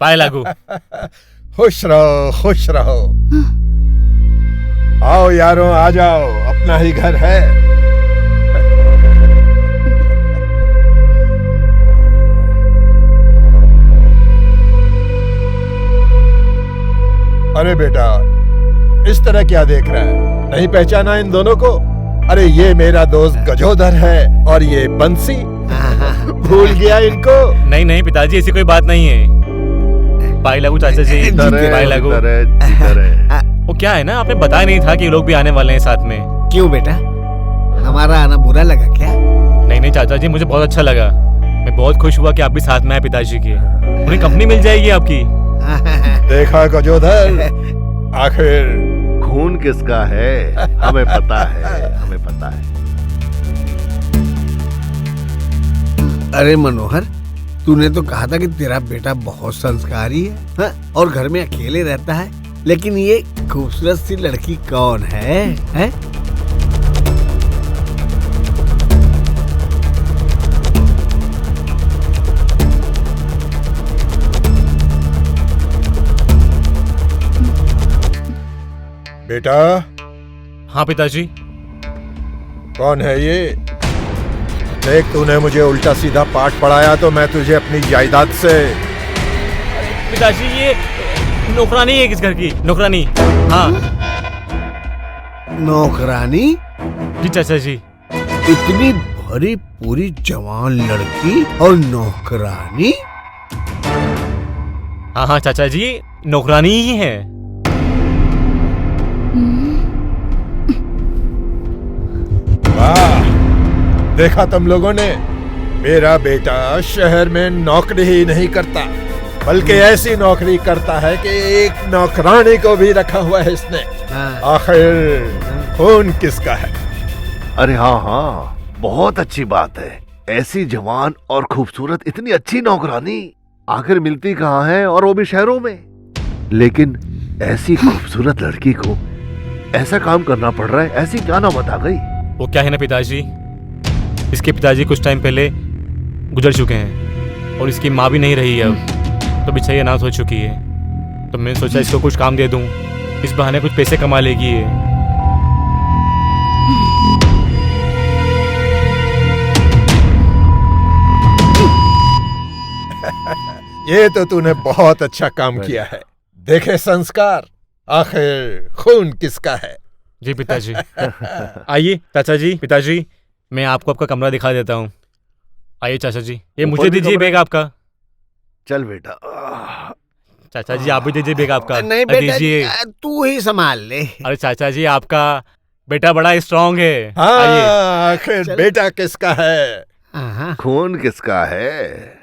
पाए लागू। खुश रहो, खुश रहो। आओ यारों, आ जाओ, अपना ही घर है। अरे बेटा, इस तरह क्या देख रहा है? नहीं पहचाना इन दोनों को? अरे ये मेरा दोस्त गजोधर है और ये बंसी। भूल गया इनको? नहीं नहीं पिताजी, ऐसी कोई बात नहीं है। पाए लागू चाचा जी, पाए लागू। वो क्या है ना, आपने बताया नहीं था कि ये लोग भी आने वाले हैं साथ में। क्यों बेटा, हमारा आना बुरा लगा क्या? नहीं नहीं चाचा जी, मुझे बहुत अच्छा लगा। मैं बहुत खुश हुआ कि आप भी साथ में आए पिताजी के। उन्हें कंपनी मिल जाएगी आपकी। देखा गजोधर, आखिर खून किसका है हमें पता है, हमें पता है। अरे मनोहर, तूने तो कहा था कि तेरा बेटा बहुत संस्कारी है, हाँ? और घर में अकेले रहता है, लेकिन ये खूबसूरत सी लड़की कौन है? बेटा। हाँ पिताजी। कौन है ये? देख, तूने मुझे उल्टा सीधा पाठ पढ़ाया तो मैं तुझे अपनी जायदाद से। पिताजी ये नौकरानी है किस घर की? नौकरानी। हाँ नौकरानी? जी चाचा जी। इतनी भरी पूरी जवान लड़की और नौकरानी? हाँ हाँ चाचा जी, नौकरानी ही है। वाह, देखा तुम लोगों ने? मेरा बेटा शहर में नौकरी ही नहीं करता, बल्कि ऐसी नौकरी करता है कि एक नौकरानी को भी रखा हुआ है इसने। आखिर खून किसका है? अरे हाँ हाँ, बहुत अच्छी बात है। ऐसी जवान और खूबसूरत इतनी अच्छी नौकरानी आखिर मिलती कहाँ है, और वो भी शहरों में। लेकिन ऐसी खूबसूरत लड़की को ऐसा काम करना पड़ रहा है, ऐसी क्या नौबत आ गई? वो क्या है ना पिताजी, इसके पिताजी कुछ टाइम पहले गुजर चुके हैं और इसकी माँ भी नहीं रही है अब, तो बेचारी अनाथ हो चुकी है। तो मैंने सोचा इसको कुछ काम दे दूं, इस बहाने कुछ पैसे कमा लेगी ये। ये तो तूने बहुत अच्छा काम किया है। देखे संस्कार, आखिर खून किसका है? जी पिताजी। आइए चाचा जी, पिताजी, मैं आपको आपका कमरा दिखा देता हूँ। आइए चाचा जी, ये मुझे दीजिए बैग आपका। चल बेटा। चाचा जी आप भी दीजिए बैग आपका। नहीं बेटा, दीजिए। तू ही संभाल ले। अरे चाचा जी, आपका बेटा बड़ा स्ट्रांग है। हाँ, आखिर बेटा किसका है? खून किसका है?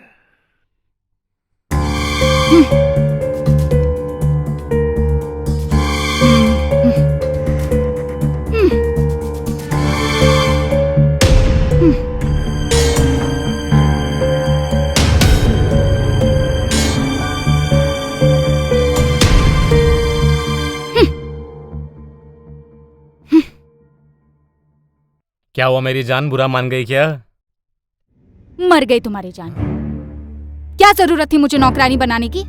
क्या हुआ मेरी जान, बुरा मान गई क्या? मर गई तुम्हारी जान। क्या जरूरत थी मुझे नौकरानी बनाने की?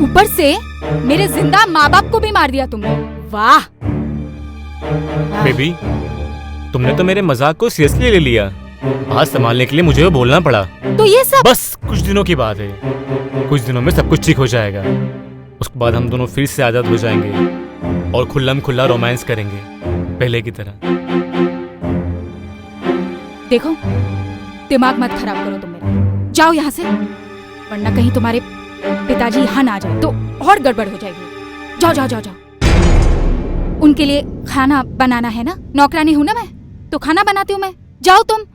ऊपर से मेरे जिंदा माँ बाप को भी मार दिया तुमने। वाह बेबी, तुमने तो मेरे मजाक को सीरियसली ले लिया। बात संभालने के लिए मुझे वो बोलना पड़ा। तो ये सब बस कुछ दिनों की बात है, कुछ दिनों में सब कुछ ठीक हो जाएगा। उसके बाद हम दोनों फिर से आजाद हो जाएंगे और खुल्लम खुल्ला रोमांस करेंगे पहले की तरह। देखो, दिमाग मत खराब करो तुम मेरा। जाओ यहाँ से, वरना कहीं तुम्हारे पिताजी यहाँ ना आ जाए तो और गड़बड़ हो जाएगी। जाओ जाओ जाओ जाओ। उनके लिए खाना बनाना है ना, नौकरानी हूं ना मैं, तो खाना बनाती हूँ मैं। जाओ तुम।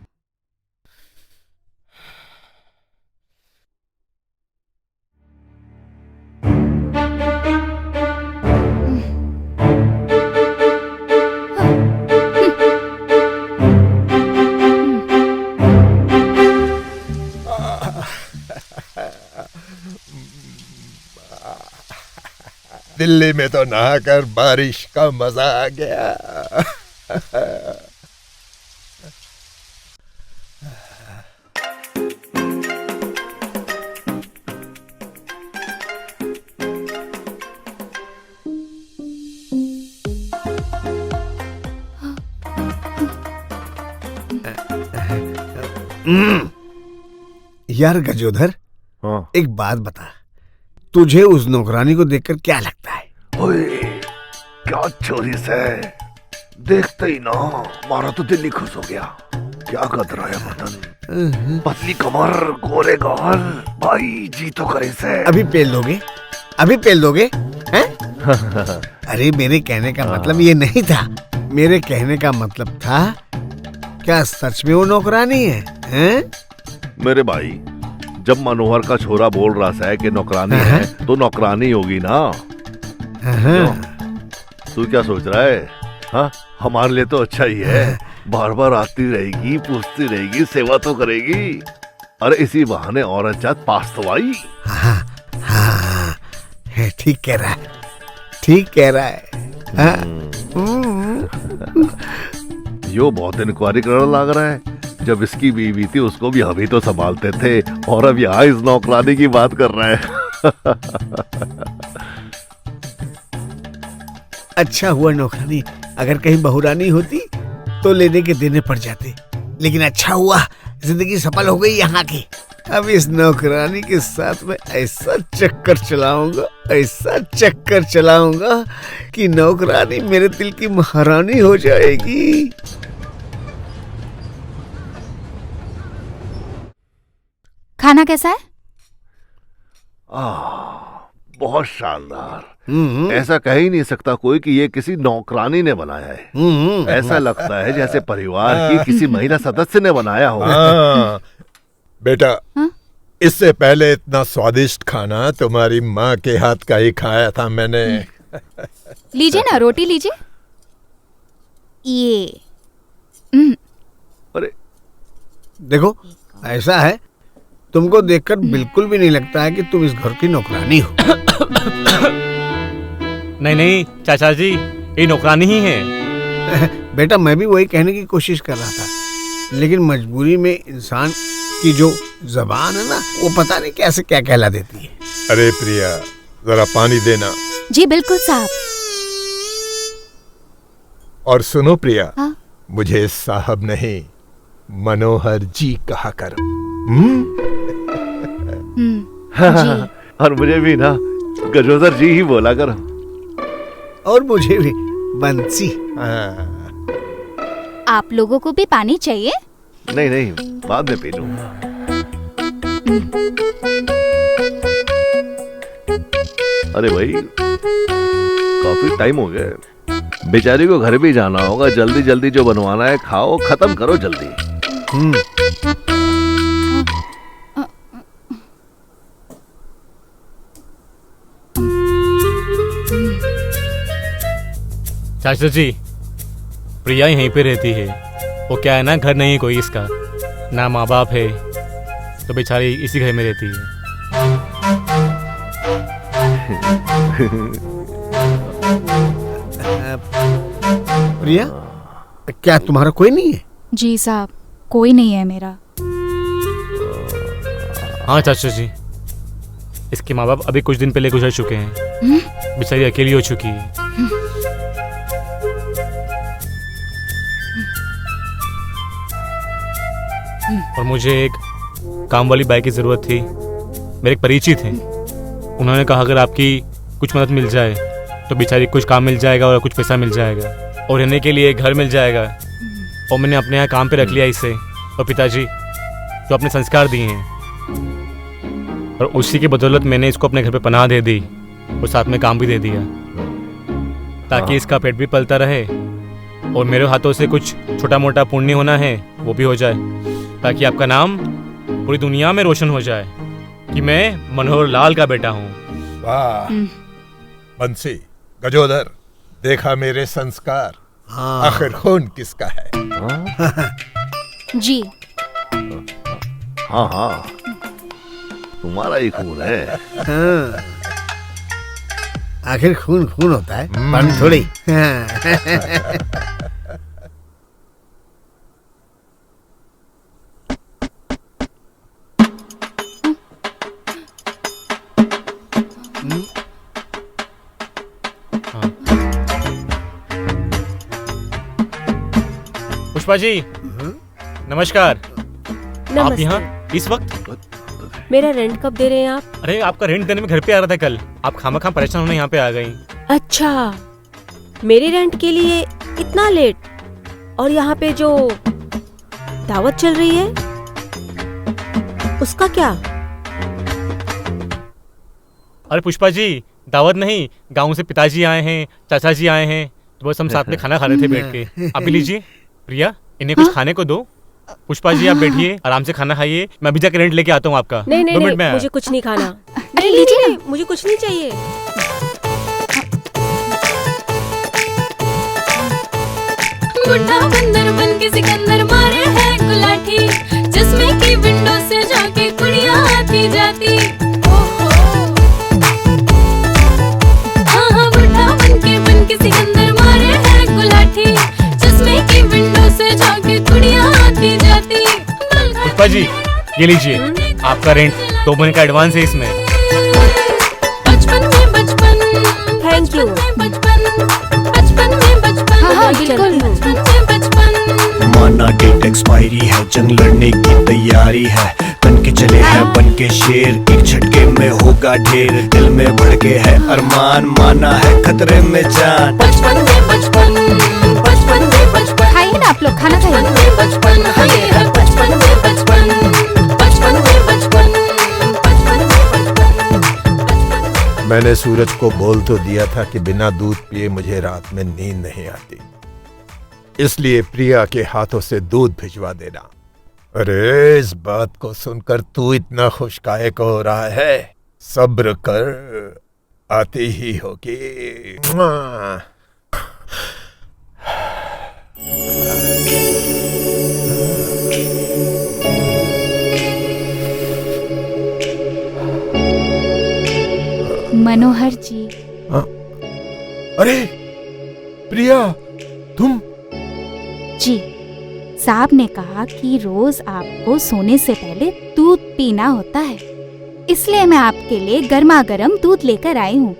दिल्ली में तो नहाकर बारिश का मजा आ गया। यार गजोधर, हाँ। एक बात बता, तुझे उस नौकरानी को देखकर क्या लगता है? ओए, क्या चोरी से देखते ही ना हमारा तो दिल ही खुश हो गया। क्या गदरा है बदन, पतली कमर, गोरे गाल, भाई जी तो करे से। अभी पेल दोगे? अभी पेल दोगे हैं? अरे मेरे कहने का मतलब ये नहीं था। मेरे कहने का मतलब था, क्या सच में वो नौकरानी है? हैं? मेरे भाई, जब मनोहर का छोरा बोल रहा है कि नौकरानी है तो नौकरानी होगी ना। तू क्या सोच रहा है? हाँ, हमारे लिए तो अच्छा ही है। बार बार आती रहेगी, पूछती रहेगी, सेवा तो करेगी। अरे इसी बहाने औरत जात पास तो आई। हाँ, ठीक कह रहा है, ठीक कह रहा है। हाँ? यो बहुत इंक्वायरी करने लग रहा है। जब इसकी बीवी थी उसको भी अभी तो संभालते थे, और अब यहाँ इस नौकरानी की बात कर रहा है। अच्छा हुआ नौकरानी, अगर कहीं बहुरानी होती तो लेने के देने पड़ जाते। लेकिन अच्छा हुआ, जिंदगी सफल हो गई यहाँ की। अब इस नौकरानी के साथ में ऐसा चक्कर चलाऊंगा, ऐसा चक्कर चलाऊंगा कि नौकरानी मेरे दिल की महारानी हो जाएगी। खाना कैसा है? बहुत शानदार। ऐसा कह ही नहीं सकता कोई कि ये किसी नौकरानी ने बनाया है। ऐसा लगता है जैसे परिवार की किसी महिला सदस्य ने बनाया हो। हाँ, बेटा, इससे पहले इतना स्वादिष्ट खाना तुम्हारी माँ के हाथ का ही खाया था मैंने। लीजिए ना, रोटी लीजिए। ये अरे देखो, ऐसा है, तुमको देखकर बिल्कुल भी नहीं लगता है कि तुम इस घर की नौकरानी हो। नहीं नहीं चाचा जी, ये नौकरानी ही है। बेटा, मैं भी वही कहने की कोशिश कर रहा था, लेकिन मजबूरी में इंसान की जो जबान है ना, वो पता नहीं कैसे क्या कहला देती है। अरे प्रिया, जरा पानी देना। जी बिल्कुल साहब। और सुनो प्रिया, हाँ? मुझे साहब नहीं, मनोहर जी कहा करो। जी। और मुझे भी ना गजोदर जी ही बोला करो। और मुझे भी बंसी। हाँ। आप लोगों को भी पानी चाहिए? नहीं नहीं, बाद में पी लूं। अरे भाई, काफी टाइम हो गया, बेचारी को घर भी जाना होगा। जल्दी जल्दी जो बनवाना है खाओ, खत्म करो जल्दी। चाचा जी, प्रिया यहीं पे रहती है। वो क्या है ना, घर नहीं कोई इसका, ना माँ बाप है, तो बेचारी इसी घर में रहती है। प्रिया, क्या तुम्हारा कोई नहीं है? जी साहब, कोई नहीं है मेरा। हाँ चाचा जी, इसके माँ बाप अभी कुछ दिन पहले गुजर चुके हैं। बेचारी अकेली हो चुकी है। और मुझे एक काम वाली बाई की जरूरत थी। मेरे एक परिचित हैं, उन्होंने कहा अगर आपकी कुछ मदद मिल जाए तो बेचारी कुछ काम मिल जाएगा और कुछ पैसा मिल जाएगा और रहने के लिए एक घर मिल जाएगा। और मैंने अपने यहाँ काम पे रख लिया इसे, और पिताजी जो अपने संस्कार दिए हैं, और उसी की बदौलत मैंने इसको अपने घर पे पनाह दे दी और साथ में काम भी दे दिया, ताकि इसका पेट भी पलता रहे और मेरे हाथों से कुछ छोटा मोटा पुण्य होना है वो भी हो जाए, ताकि आपका नाम पूरी दुनिया में रोशन हो जाए कि मैं मनोहर लाल का बेटा हूँ। वाह बंसी, गजोदर, देखा मेरे संस्कार। हाँ। आखिर खून किसका है? जी। हाँ हाँ, तुम्हारा ही खून है। हाँ। आखिर खून खून होता है, पानी थोड़ी। हाँ। पुष्पा जी, नमस्कार। आप यहाँ इस वक्त? मेरा रेंट कब दे रहे हैं आप? अरे आपका रेंट देने में घर पे आ रहा था कल। आप खामखा परेशान होने यहाँ पे आ गई। अच्छा, मेरे रेंट के लिए इतना लेट? और यहाँ पे जो दावत चल रही है उसका क्या? अरे पुष्पा जी, दावत नहीं, गाँव से पिताजी आए हैं, चाचा जी आए हैं, तो बस हम साथ में खाना खा रहे थे बैठ के। आप भी लीजिए। प्रिया, इन्हें कुछ खाने को दो। पुष्पा जी आप बैठिए, आराम से खाना खाइए, मैं अभी जाके रेंट लेके आता हूँ आपका। नहीं नहीं 2 मिनट में नहीं, आया। मुझे कुछ नहीं खाना। अरे नहीं, लीजिए नहीं, मुझे कुछ नहीं चाहिए। बुढ़ा बंदर बन के सिकंदर मारे है गुलाठी, जिसमें की विंडो से जाके कुड़ियां आती जाती। ओहो, हाँ हाँ, बुढ़ा बन के सिकंदर मारे है गुलाठी, जिसमें की विंडो से जाके कुड़ियां आती जाती। पुष्पा जी ये लीजिए, आपका रेंट 2 महीने का एडवांस है इसमें। बचपन में बचपन, थैंक यू। बचपन में बचपन, हाँ, हाँ, बिल्कुल। बचपन में बचपन। माना डेट एक्सपायरी है, जंग लड़ने की तैयारी है, बन के चले हैं बन के शेर, एक झटके में होगा ढेर, दिल में बढ़ के है अरमान, माना है खतरे में जान। बचपन में बचपन, बचपन में बचपन, खाइए ना आप लोग, खाना खाइए। बचपन में बचपन, ये है बचपन में बचपन, बचपन में बचपन, बचपन में बचपन। मैंने सूरज को बोल तो दिया था कि बिना दूध पिए मुझे रात में नींद नहीं आती, इसलिए प्रिया के हाथों से दूध भिजवा देना। अरे इस बात को सुनकर तू इतना खुश काहे को हो रहा है? सब्र कर, आती ही होगी। मनोहर जी। अरे प्रिया, तुम? जी, साहब ने कहा कि रोज आपको सोने से पहले दूध पीना होता है, इसलिए मैं आपके लिए गर्मा गर्म दूध लेकर आई हूँ।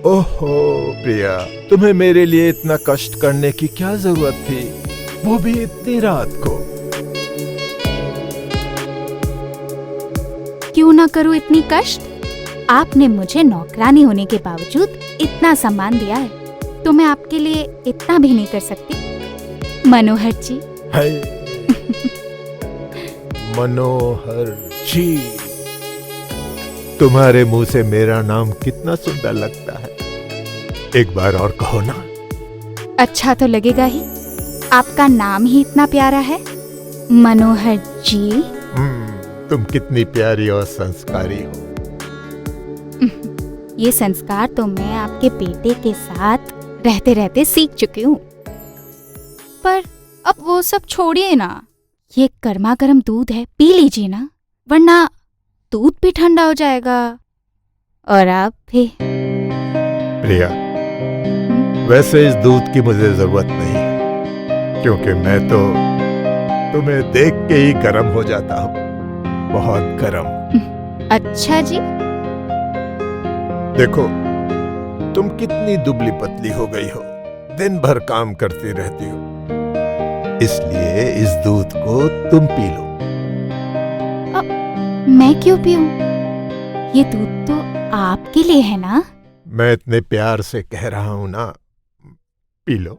ओहो प्रिया, तुम्हें मेरे लिए इतना कष्ट करने की क्या जरूरत थी, वो भी इतनी रात को? क्यों ना करूँ इतनी कष्ट? आपने मुझे नौकरानी होने के बावजूद इतना सम्मान दिया है, तो मैं आपके लिए इतना भी नहीं कर सकती मनोहर जी। हाय मनोहर जी, तुम्हारे मुंह से मेरा नाम कितना सुंदर लगता है, एक बार और कहो ना। अच्छा तो लगेगा ही, आपका नाम ही इतना प्यारा है मनोहर जी। तुम कितनी प्यारी और संस्कारी हो। ये संस्कार तो मैं आपके बेटे के साथ रहते रहते सीख चुकी हूँ। पर अब वो सब छोड़िए ना, ये गर्मा गर्म दूध है, पी लीजिए ना, वरना दूध भी ठंडा हो जाएगा और आप भी। प्रिया, वैसे इस दूध की मुझे जरूरत नहीं है, क्योंकि मैं तो तुम्हें देख के ही गर्म हो जाता हूँ, बहुत गर्म। अच्छा जी। देखो, तुम कितनी दुबली पतली हो गई हो, दिन भर काम करती रहती हो, इसलिए इस दूध को तुम पी लो। मैं क्यों पीऊं? ये दूध तो आपके लिए है ना? मैं इतने प्यार से कह रहा हूं ना, पी लो,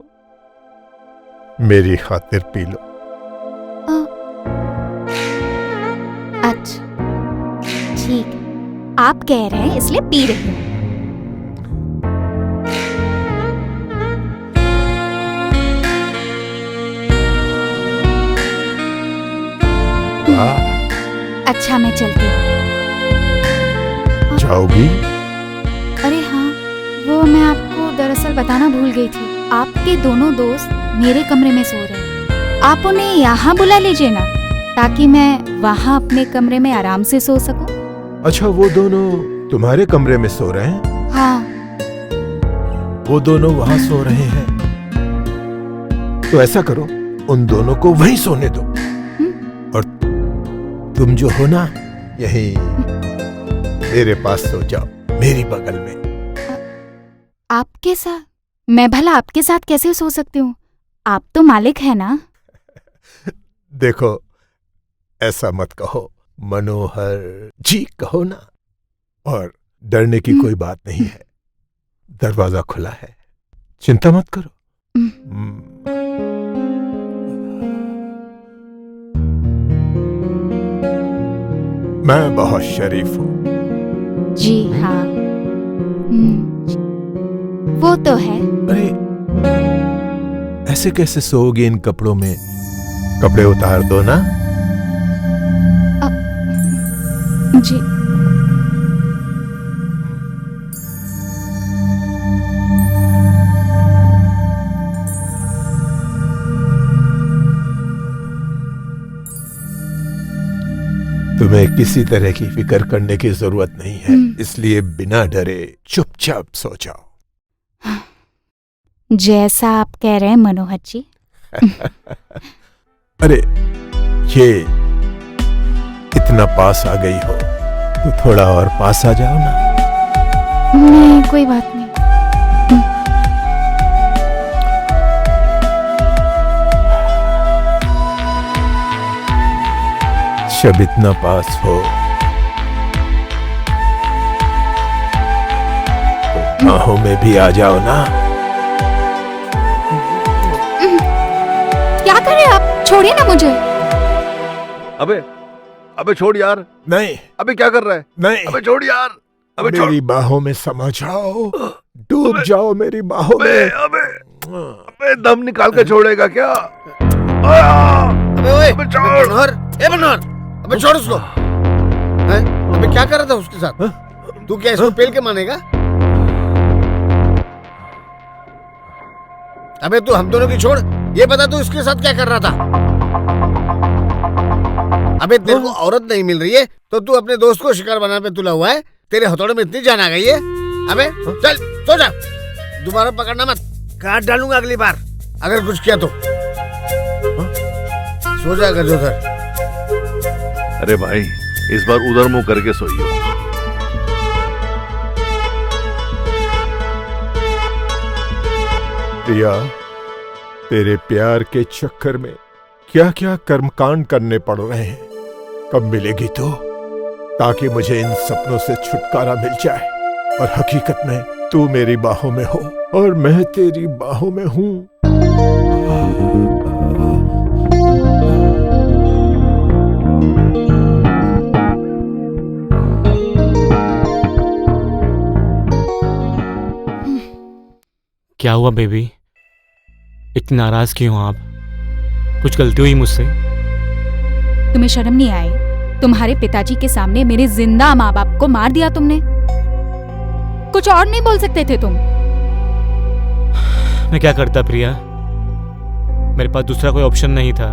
मेरी खातिर पी लो। अच्छा ठीक है, आप कह रहे हैं इसलिए पी रही हूँ। अच्छा मैं चलती हूँ। जाओगी? अरे हाँ, वो मैं आपको दरअसल बताना भूल गई थी, आपके दोनों दोस्त मेरे कमरे में सो रहे हैं। आप उन्हें यहाँ बुला लीजिए ना, ताकि मैं वहाँ अपने कमरे में आराम से सो सकूं। अच्छा, वो दोनों तुम्हारे कमरे में सो रहे हैं? हाँ। वो दोनों वहाँ सो रहे हैं, तो ऐसा करो, उन दोनों को वहीं सोने दो, और तुम जो हो ना, यहीं मेरे पास सो जाओ, मेरी बगल में। आपके साथ? मैं भला आपके साथ कैसे सो सकती हूँ? आप तो मालिक है ना। देखो, ऐसा मत कहो, मनोहर जी कहो ना। और डरने की कोई बात नहीं है, दरवाजा खुला है, चिंता मत करो। मैं बहुत शरीफ हूँ। जी हाँ। वो तो है। अरे ऐसे कैसे सोओगे इन कपड़ों में? कपड़े उतार दो ना। जी। तुम्हें किसी तरह की फिक्र करने की जरूरत नहीं है, इसलिए बिना डरे चुपचाप सो जाओ। जैसा आप कह रहे हैं मनोहर जी। अरे ये इतना पास आ गई हो तो थोड़ा और पास आ जाओ ना। नहीं, कोई बात नहीं। जब इतना पास हो तो बाहों में भी आ जाओ ना। क्या कर रहे हैं आप? छोड़िए ना मुझे। अबे छोड़ यार। नहीं, अबे क्या कर रहा है? नहीं, अबे छोड़ यार। अबे छोड़। मेरी बाहों में समा जाओ, डूब जाओ मेरी बाहों में। अबे दम निकाल के छोड़ेगा क्या? अबे छोड़। मनोहर, अबे छोड़ उसको। हैं? अबे क्या कर रहा था उसके साथ? तू क्या इसको पेल के मानेगा? अबे तू हम दोनों की छोड़, ये बता तू इसके साथ क्या कर रहा था? अबे तेरे को औरत नहीं मिल रही है तो तू अपने दोस्त को शिकार बनाने पे तुला हुआ है। तेरे हथौड़े में इतनी जान आ गई है। अबे चल सो जा, दोबारा पकड़ना मत, काट डालूंगा अगली बार अगर कुछ किया तो। सो जा गजोधर। अरे भाई इस बार उधर मुंह करके सोइयो। प्रिया, तेरे प्यार के चक्कर में क्या क्या कर्मकांड करने पड़ रहे हैं। कब मिलेगी तू, ताकि मुझे इन सपनों से छुटकारा मिल जाए और हकीकत में तू मेरी बाहों में हो और मैं तेरी बाहों में हूं। क्या हुआ बेबी? इतनी नाराज क्यों हो आप? कुछ गलती हुई मुझसे? तुम्हें शर्म नहीं आई? तुम्हारे पिताजी के सामने मेरे जिंदा माँ बाप को मार दिया तुमने। कुछ और नहीं बोल सकते थे तुम? मैं क्या करता प्रिया, मेरे पास दूसरा कोई ऑप्शन नहीं था।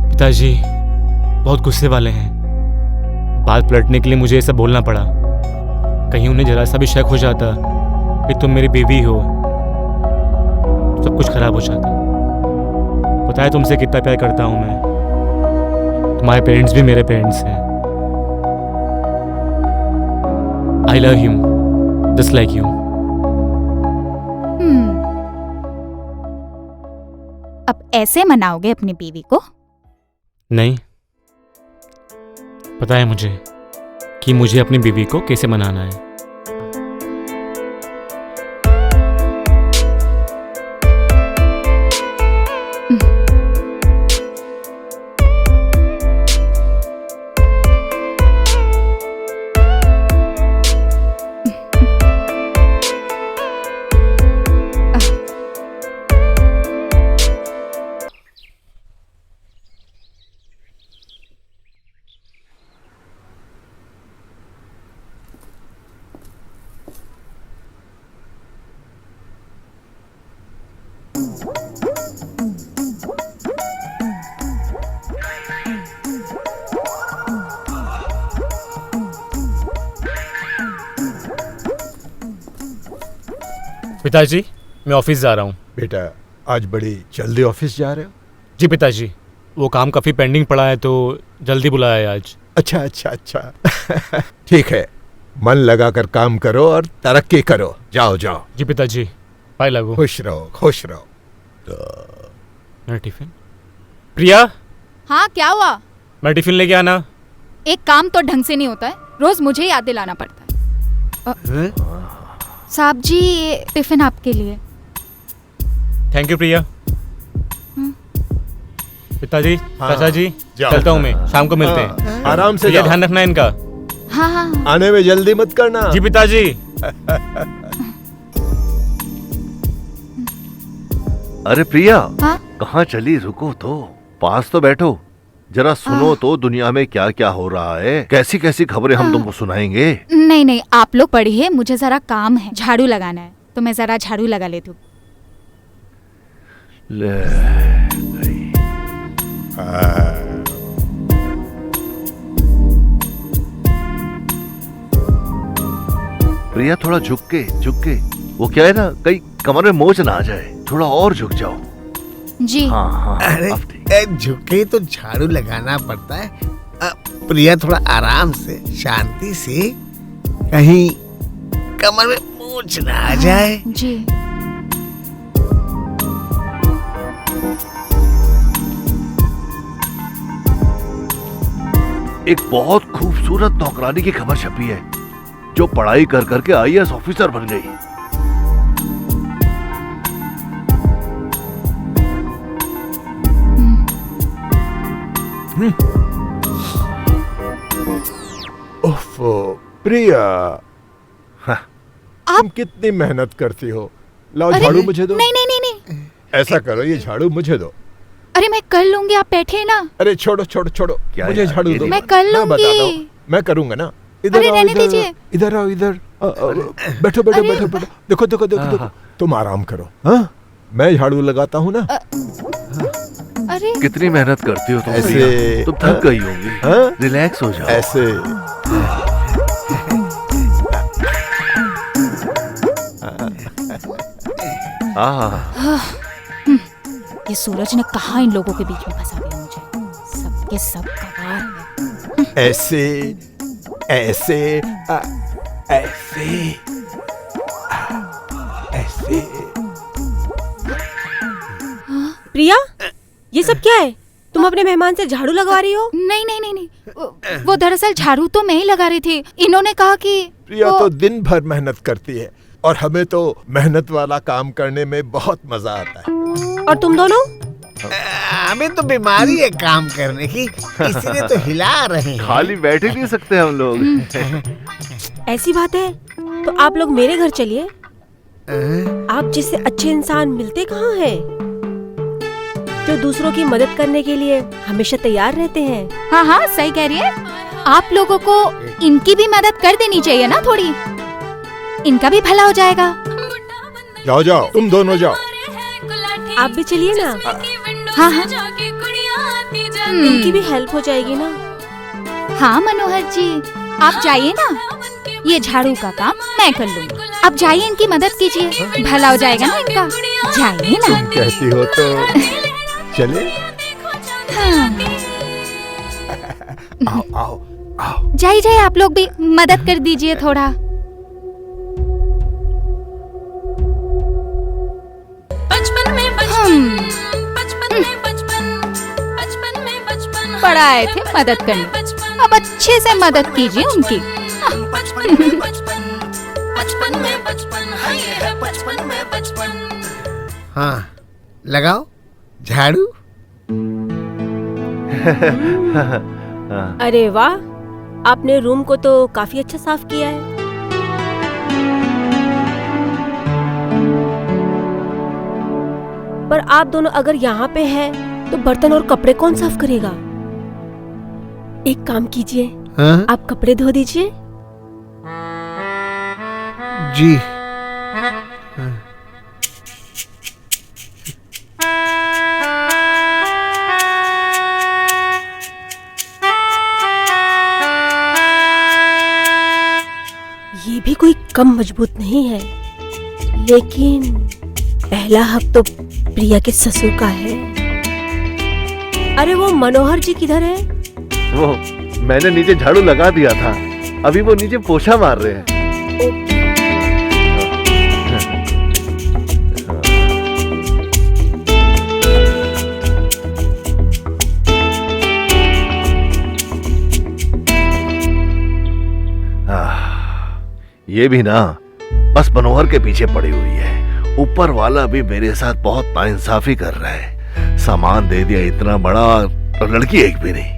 पिताजी बहुत गुस्से वाले हैं। बात पलटने के लिए मुझे ये सब बोलना पड़ा। कहीं उन्हें जरा सा भी शक हो जाता कि तुम मेरी बीवी हो, सब कुछ खराब हो जाता। पता है तुमसे कितना प्यार करता हूं मैं। तुम्हारे पेरेंट्स भी मेरे पेरेंट्स हैं। I love you just like you. अब ऐसे मनाओगे अपनी बीवी को? नहीं, पता है मुझे कि मुझे अपनी बीवी को कैसे मनाना है। पिताजी, मैं ऑफिस जा रहा हूँ। बेटा, आज बड़ी जल्दी ऑफिस जा रहे हो? जी पिताजी, वो काम काफ़ी पेंडिंग पड़ा है तो जल्दी बुलाया है आज। अच्छा अच्छा अच्छा। ठीक है, मन लगाकर काम करो और तरक्की करो। जाओ जाओ। जी पिताजी, बाय लगो। खुश रहो खुश रहो। मेरा टिफिन। प्रिया, हाँ क्या हुआ? मैं टिफिन लेके आना। एक काम तो ढंग से नहीं होता है, रोज मुझे ही याद दिलाना पड़ता है। हैं? साहब जी, ये टिफिन आपके लिए। थैंक यू प्रिया। पिताजी, हाँ, चाचा जी, जाओ। चलता हूँ मैं, शाम को मिलते हैं। आराम से प्रिया, जाओ। ध्यान रखना इनका। हाँ हाँ। आने में जल्दी मत करना। जी पिताजी। अरे प्रिया, हाँ? कहाँ चली? रुको तो, पास तो बैठो, जरा सुनो तो दुनिया में क्या क्या हो रहा है, कैसी कैसी खबरें हम तुमको सुनाएंगे। नहीं नहीं, आप लोग पढ़िए, मुझे जरा काम है, झाड़ू लगाना है, तो मैं जरा झाड़ू लगा लेती हूँ। प्रिया थोड़ा झुक के, वो क्या है ना, कहीं कमर में मोच ना आ जाए, थोड़ा और झुक जाओ। जी। हाँ हाँ, अरे अब ठीक। झुके तो झाड़ू लगाना पड़ता है। प्रिया थोड़ा आराम से, शांति से, कहीं कमर में मूंछ ना आ जाए। जी। एक बहुत खूबसूरत नौकरानी की खबर छपी है, जो पढ़ाई कर करके आईएएस ऑफिसर बन गई। ओफो, प्रिया, हाँ। तुम कितनी मेहनत करती हो। लाओ अरे, झाड़ू मुझे दो। नहीं नहीं नहीं नहीं, ऐसा करो, ये झाड़ू मुझे दो। अरे मैं कर लूंगी, आप बैठे ना। अरे छोड़ो छोड़ो छोड़ो, क्या मुझे यार, झाड़ू ये दो। मैं कर मैं बताता हूँ, लूंगी। मैं करूंगा ना। अरे रहने इधर दीजिए। इधर आओ, इधर बैठो बैठो अरे। बैठो बैठो। देखो देखो देखो देखो, तुम आराम करो। हाँ, मैं झाड़ू लगाता हूँ ना। अरे कितनी मेहनत करती हो तुम ऐसे- प्रिया? तुम थक गई होंगी, हाँ? रिलैक्स हो जाओ। ऐसे हाँ, ये सूरज ने कहा इन लोगों के बीच में फंसा दिया मुझे, सबके सब गवार है। ऐसे ऐसे ऐसे ऐसे। प्रिया, ये सब क्या है? तुम अपने मेहमान से झाड़ू लगवा रही हो? नहीं नहीं नहीं नहीं, वो दरअसल झाड़ू तो मैं ही लगा रही थी, इन्होंने कहा कि प्रिया वो- तो दिन भर मेहनत करती है और हमें तो मेहनत वाला काम करने में बहुत मजा आता है। और तुम दोनों? हमें तो बीमारी है काम करने की, इसलिए तो हिला रहे हैं। खाली बैठ ही नहीं सकते हम लोग। ऐसी बात है तो आप लोग मेरे घर चलिए। आप जिससे अच्छे इंसान मिलते कहाँ हैं, जो दूसरों की मदद करने के लिए हमेशा तैयार रहते हैं। हाँ हाँ सही कह रही है, आप लोगों को इनकी भी मदद कर देनी चाहिए ना थोड़ी, इनका भी भला हो जाएगा। जाओ जाओ, तुम दोनों जाओ। आप भी चलिए ना, हाँ हाँ उनकी भी हेल्प हो जाएगी ना। हाँ मनोहर जी, आप जाइए ना, ये झाड़ू का काम मैं कर लूंगी। आप जाइए, इनकी मदद कीजिए, भला हो जाएगा ना इनका। जाइए ना। तुम कहती हो तो चले। हाँ। आओ आओ आओ। जाइए जाइए, आप लोग भी मदद कर दीजिए थोड़ा। बचपन में हम्म, बचपन में बचपन बड़ा आए थे मदद करने, अब अच्छे से मदद कीजिए उनकी। हाँ, लगाओ झाड़ू। अरे वाह, आपने रूम को तो काफी अच्छा साफ किया है। पर आप दोनों अगर यहाँ पे हैं, तो बर्तन और कपड़े कौन साफ करेगा? एक काम कीजिए, हाँ? आप कपड़े धो दीजिए। जी। ये भी कोई कम मजबूत नहीं है, लेकिन पहला हक तो प्रिया के ससुर का है। अरे वो मनोहर जी किधर है? वो मैंने नीचे झाड़ू लगा दिया था, अभी वो नीचे पोछा मार रहे हैं। ये भी ना बस मनोहर के पीछे पड़ी हुई है। ऊपर वाला भी मेरे साथ बहुत नाइंसाफी कर रहा है। सामान दे दिया इतना बड़ा और लड़की एक भी नहीं।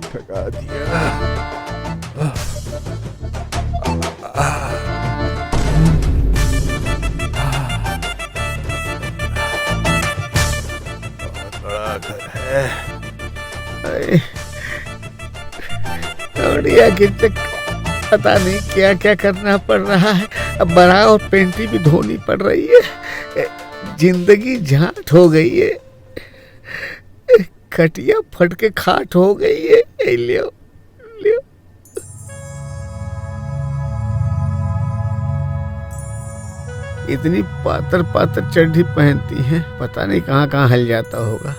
थका दिया। बड़ा घर है। लौड़िया के चक्कर पता नहीं क्या क्या करना पड़ रहा है। अब बड़ा और पेंटी भी धोनी पड़ रही है। जिंदगी झाट हो गई है। खटिया फट के खाट हो गई है। ए, लियो लियो। इतनी पातर पातर चड्ढी पहनती हैं, पता नहीं कहाँ कहाँ हल जाता होगा।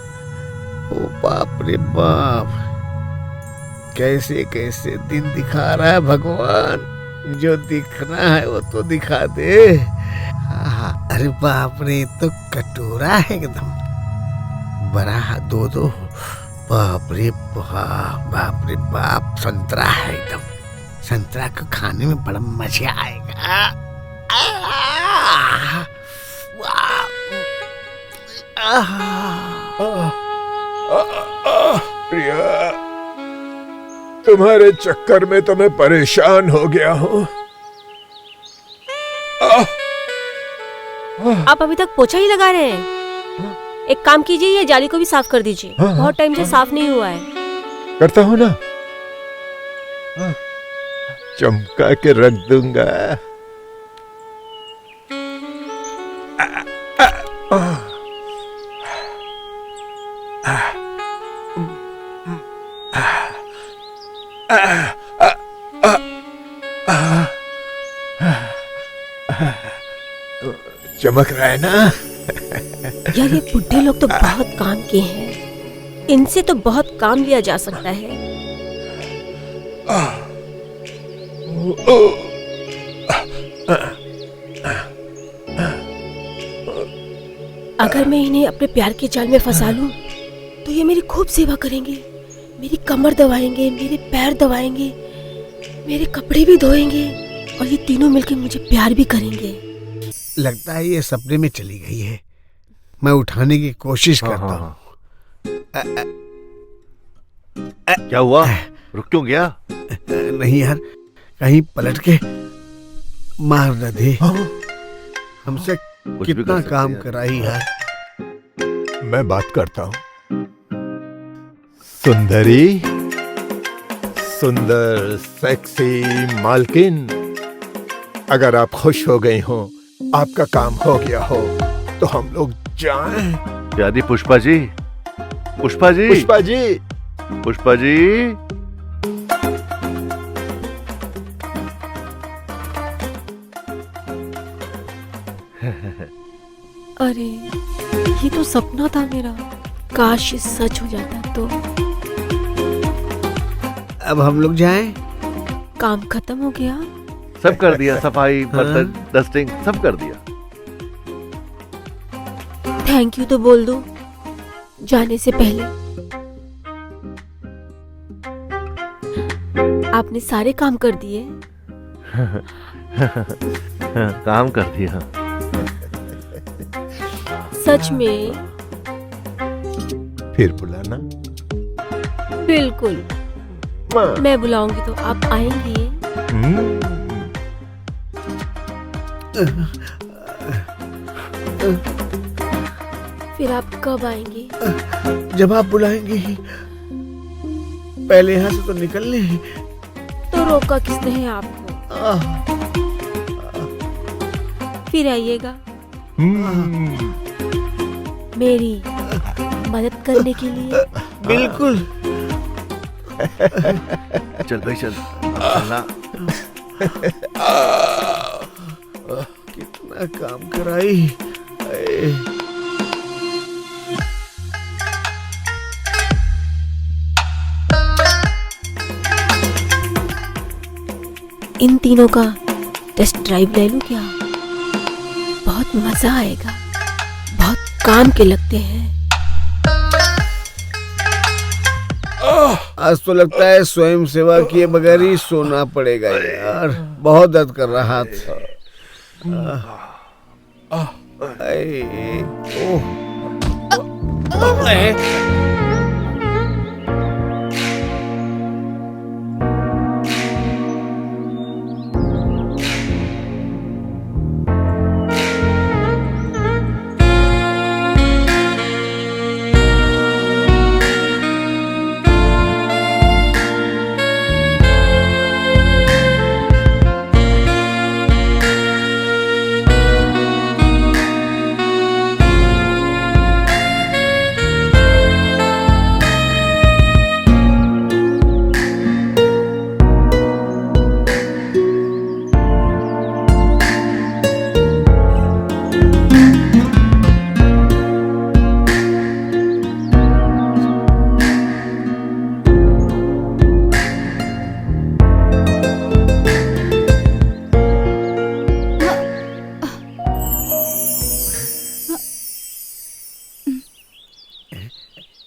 ओ बाप रे बाप, कैसे कैसे दिन दिखा रहा है भगवान। जो दिखना है वो तो दिखा दे। अरे बाप रे, तो कटोरा है एकदम बड़ा। दो बाप रे बाप, बाप रे बाप। संतरा है एकदम। संतरा को खाने में बड़ा मजा आएगा। प्रिया, तुम्हारे चक्कर में तो मैं परेशान हो गया हूँ। आप अभी तक पोछा ही लगा रहे हैं? एक काम कीजिए, ये जाली को भी साफ कर दीजिए। बहुत टाइम से साफ नहीं हुआ है। करता हूँ ना, चमका के रख दूंगा। चमक रहा है ना? यार, ये बुढ़े लोग तो बहुत काम के हैं। इनसे तो बहुत काम लिया जा सकता है। अगर मैं इन्हें अपने प्यार के जाल में फंसा लूं, तो ये मेरी खूब सेवा करेंगे। मेरी कमर दबाएंगे, मेरे पैर दबाएंगे, मेरे कपड़े भी धोएंगे, और ये तीनों मिलकर मुझे प्यार भी करेंगे। लगता है ये सपने में चली गई है। मैं उठाने की कोशिश करता हूँ। क्या हुआ? रुक क्यों गया? नहीं यार, कहीं पलट के मार न दे। हमसे कितना काम कराई यार। मैं बात करता हूँ। सुंदरी, सुंदर सेक्सी मालकिन, अगर आप खुश हो गई हो, आपका काम हो गया हो, तो हम लोग जाएं। यादी पुष्पा जी, पुष्पा जी, पुष्पा जी, पुष्पा जी। अरे, ये तो सपना था मेरा। काश ये सच हो जाता तो। अब हम लोग जाएं? काम खत्म हो गया? सब कर दिया, सफाई, बर्तन, डस्टिंग सब कर दिया। थैंक यू तो बोल दो जाने से पहले। आपने सारे काम कर दिए। काम कर दिया। सच में? फिर बुलाना। बिल्कुल, मैं बुलाऊंगी तो आप आएंगे। फिर आप कब आएंगे? जब आप बुलाएंगे ही। पहले यहाँ से तो निकलने हैं। तो रोका किसने है आपको? फिर आइएगा मेरी मदद करने के लिए। बिल्कुल। चल भाई चल, चलना। कितना काम कराई। इन तीनों का टेस्ट ड्राइव ले लूं क्या? बहुत मजा आएगा, बहुत काम के लगते हैं। आज तो लगता है स्वयं सेवा किए बगैर ही सोना पड़ेगा यार, बहुत दर्द कर रहा हाथ।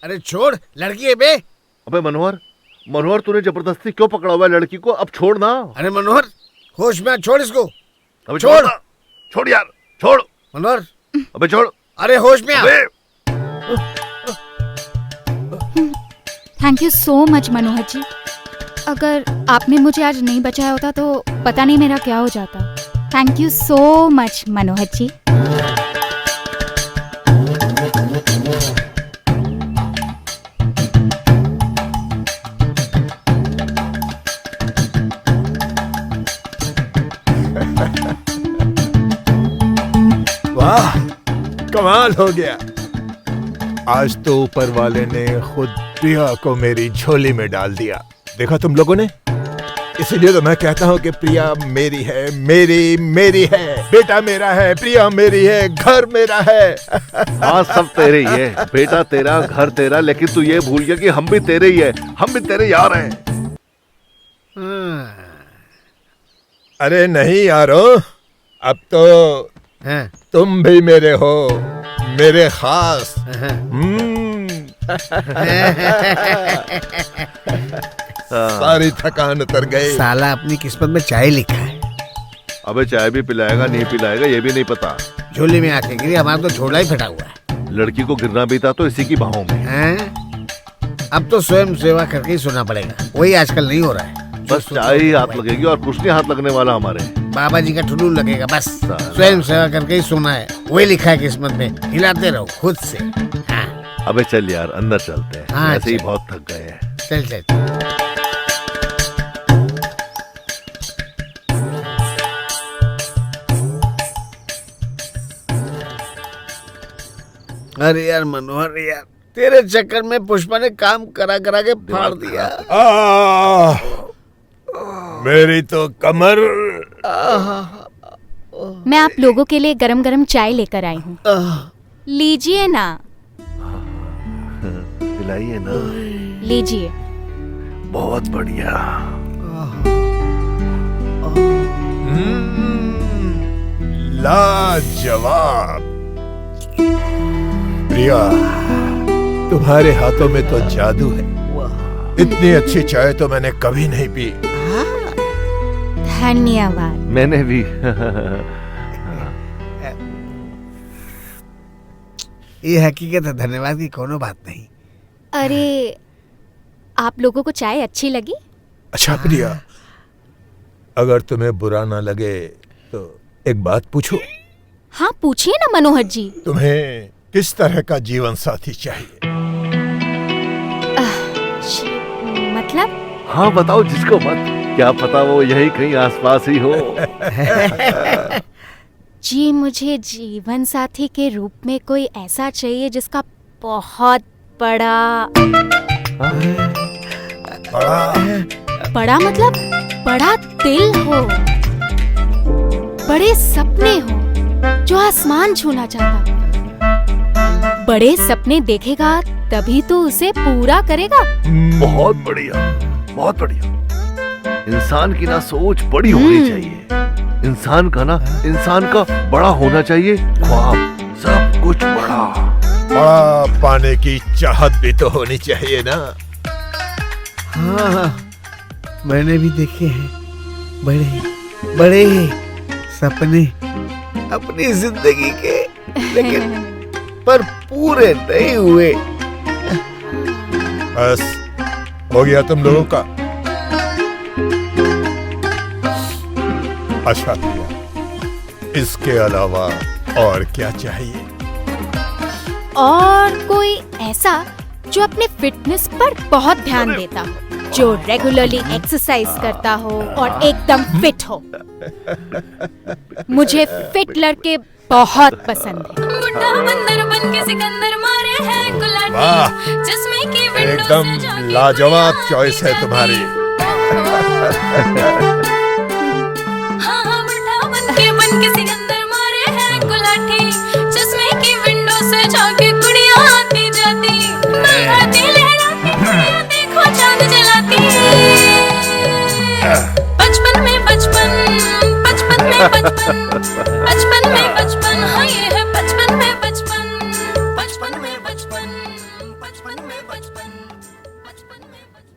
अरे छोड़, लड़की है बे। अबे मनोहर, मनोहर तूने जबरदस्ती क्यों पकड़ा हुआ है लड़की को? अब छोड़ ना। अरे मनोहर, होश में आ, छोड़ इसको। अबे छोड़। छोड़ यार, छोड़ मनोहर। अबे छोड़। अरे होश में आ। थैंक यू सो मच मनोहर जी। अगर आपने मुझे आज नहीं बचाया होता तो पता नहीं मेरा क्या हो जाता। थैंक यू सो मच मनोहर जी। वाह, कमाल हो गया। आज तो ऊपर वाले ने खुद प्रिया को मेरी झोली में डाल दिया। देखा तुम लोगों ने? इसीलिए तो मैं कहता हूँ कि प्रिया मेरी है, मेरी है, बेटा मेरा है, प्रिया मेरी है, घर मेरा है। हाँ, सब तेरे ही है, बेटा तेरा, घर तेरा, लेकिन तू ये भूल गया कि हम भी तेरे ही है, हम भी तेरे यार हैं। अरे नहीं यारो, अब तो तुम भी मेरे हो, मेरे खास। सारी थकान उतर गई। साला अपनी किस्मत में चाय लिखा है। अबे चाय भी पिलाएगा नहीं पिलाएगा ये भी नहीं पता। झोली में आके गिरी, हमारा तो झोला ही फटा हुआ है। लड़की को गिरना भी था तो इसी की बाहों में। अब तो स्वयं सेवा करके ही सोना पड़ेगा, वही आजकल नहीं हो रहा है। बस चाय ही हाथ लगेगी और कुछ नहीं हाथ लगने वाला हमारे। बाबा जी का ठुल्लू लगेगा बस। स्वयं सेवा करके ही सोना है, वही लिखा है किस्मत में। हिलाते रहो खुद से। हाँ। अबे चल यार अंदर चलते हैं, हाँ, ऐसे ही चल। बहुत थक गए हैं। चल चल। अरे यार मनोहर यार, तेरे चक्कर में पुष्पा ने काम करा करा के फाड़ दिया। मेरी तो कमर। मैं आप लोगों के लिए गरम गरम चाय लेकर आई हूँ, लीजिए ना। पिलाइए ना। लीजिए। बहुत बढ़िया। लाजवाब। प्रिया, तुम्हारे हाथों में तो जादू है। इतनी अच्छी चाय तो मैंने कभी नहीं पी। धन्यवाद। मैंने भी। ये हकीकत है, धन्यवाद की कोनो बात नहीं। अरे आप लोगों को चाय अच्छी लगी? अच्छा प्रिया, अगर तुम्हें बुरा ना लगे तो एक बात पूछूं? हाँ पूछिए ना मनोहर जी। तुम्हें किस तरह का जीवन साथी चाहिए? मतलब? हाँ बताओ, जिसको मत, क्या पता वो यही कहीं आसपास ही हो। जी मुझे जीवन साथी के रूप में कोई ऐसा चाहिए जिसका बहुत बड़ा बड़ा मतलब बड़ा दिल हो, बड़े सपने हो, जो आसमान छूना चाहता। बड़े सपने देखेगा तभी तो उसे पूरा करेगा। बहुत बढ़िया, बहुत बढ़िया। इंसान की ना सोच बड़ी होनी चाहिए। इंसान का बड़ा होना चाहिए ख्वाब, सब कुछ बड़ा। बड़ा पाने की चाहत भी तो होनी चाहिए ना। हाँ, मैंने भी देखे हैं बड़े बड़े सपने अपनी जिंदगी के, लेकिन पर पूरे नहीं हुए। बस हो गया तुम लोगों का। अच्छा प्रिया, इसके अलावा और क्या चाहिए? और कोई ऐसा जो अपने फिटनेस पर बहुत ध्यान देता हो, जो रेगुलरली एक्सरसाइज करता हो और एकदम फिट हो। मुझे फिट लड़के बहुत पसंद है। बुढ़ा बंदर बन के सिकंदर मारे हैं गुलाटी, वाह, जिसमें की विंडो से एकदम जाके लाजवाब चॉइस है तुम्हारी। हाँ, बन के सिकंदर मारे हैं गुलाटी, जिसमें की विंडो से जाके कुड़ियां आती जाती, बंगाती लहराती कुड़ियां देखो चांद जलाती। बचपन में बचपन, बचपन में बचपन, बचपन में बचपन, हाँ ये है बचपन में बचपन, बचपन में बचपन, बचपन में बचपन, बचपन में बचपन।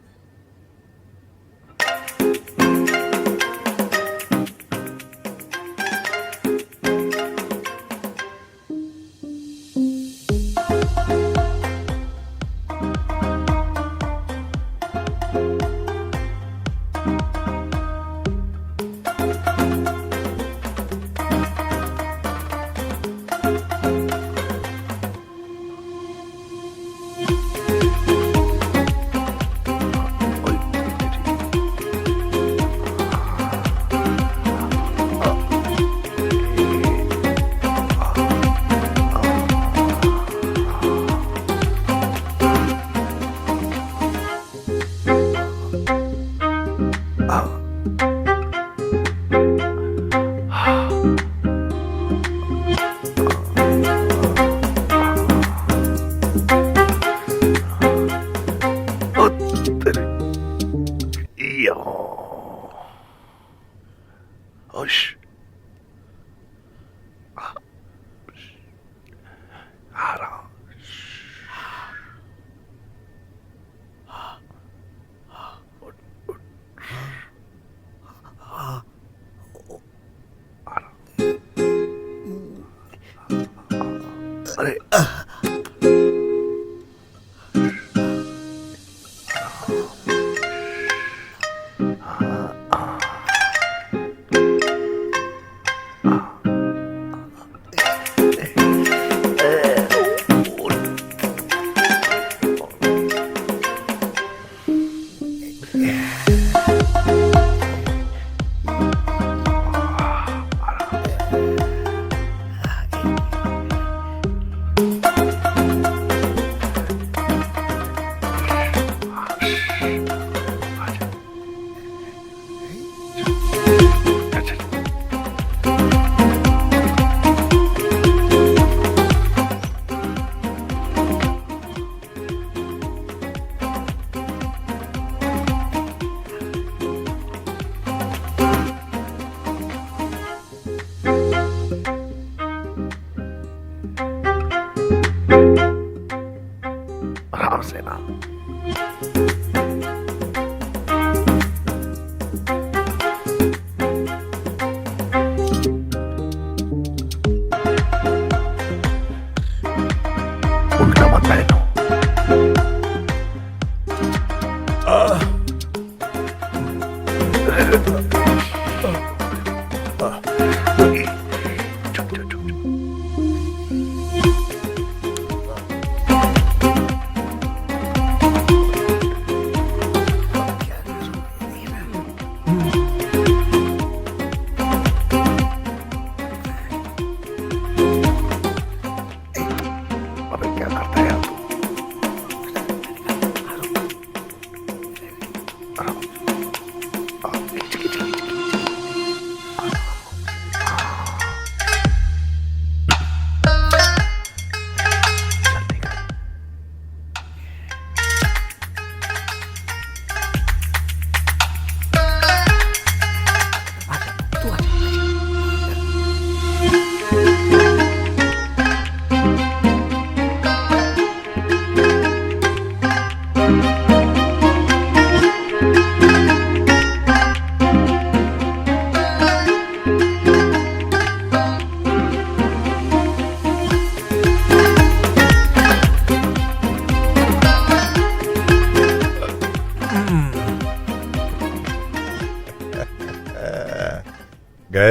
अबे क्या करता है यार तू?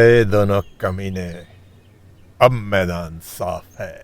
गए दोनों कमीने, अब मैदान साफ है।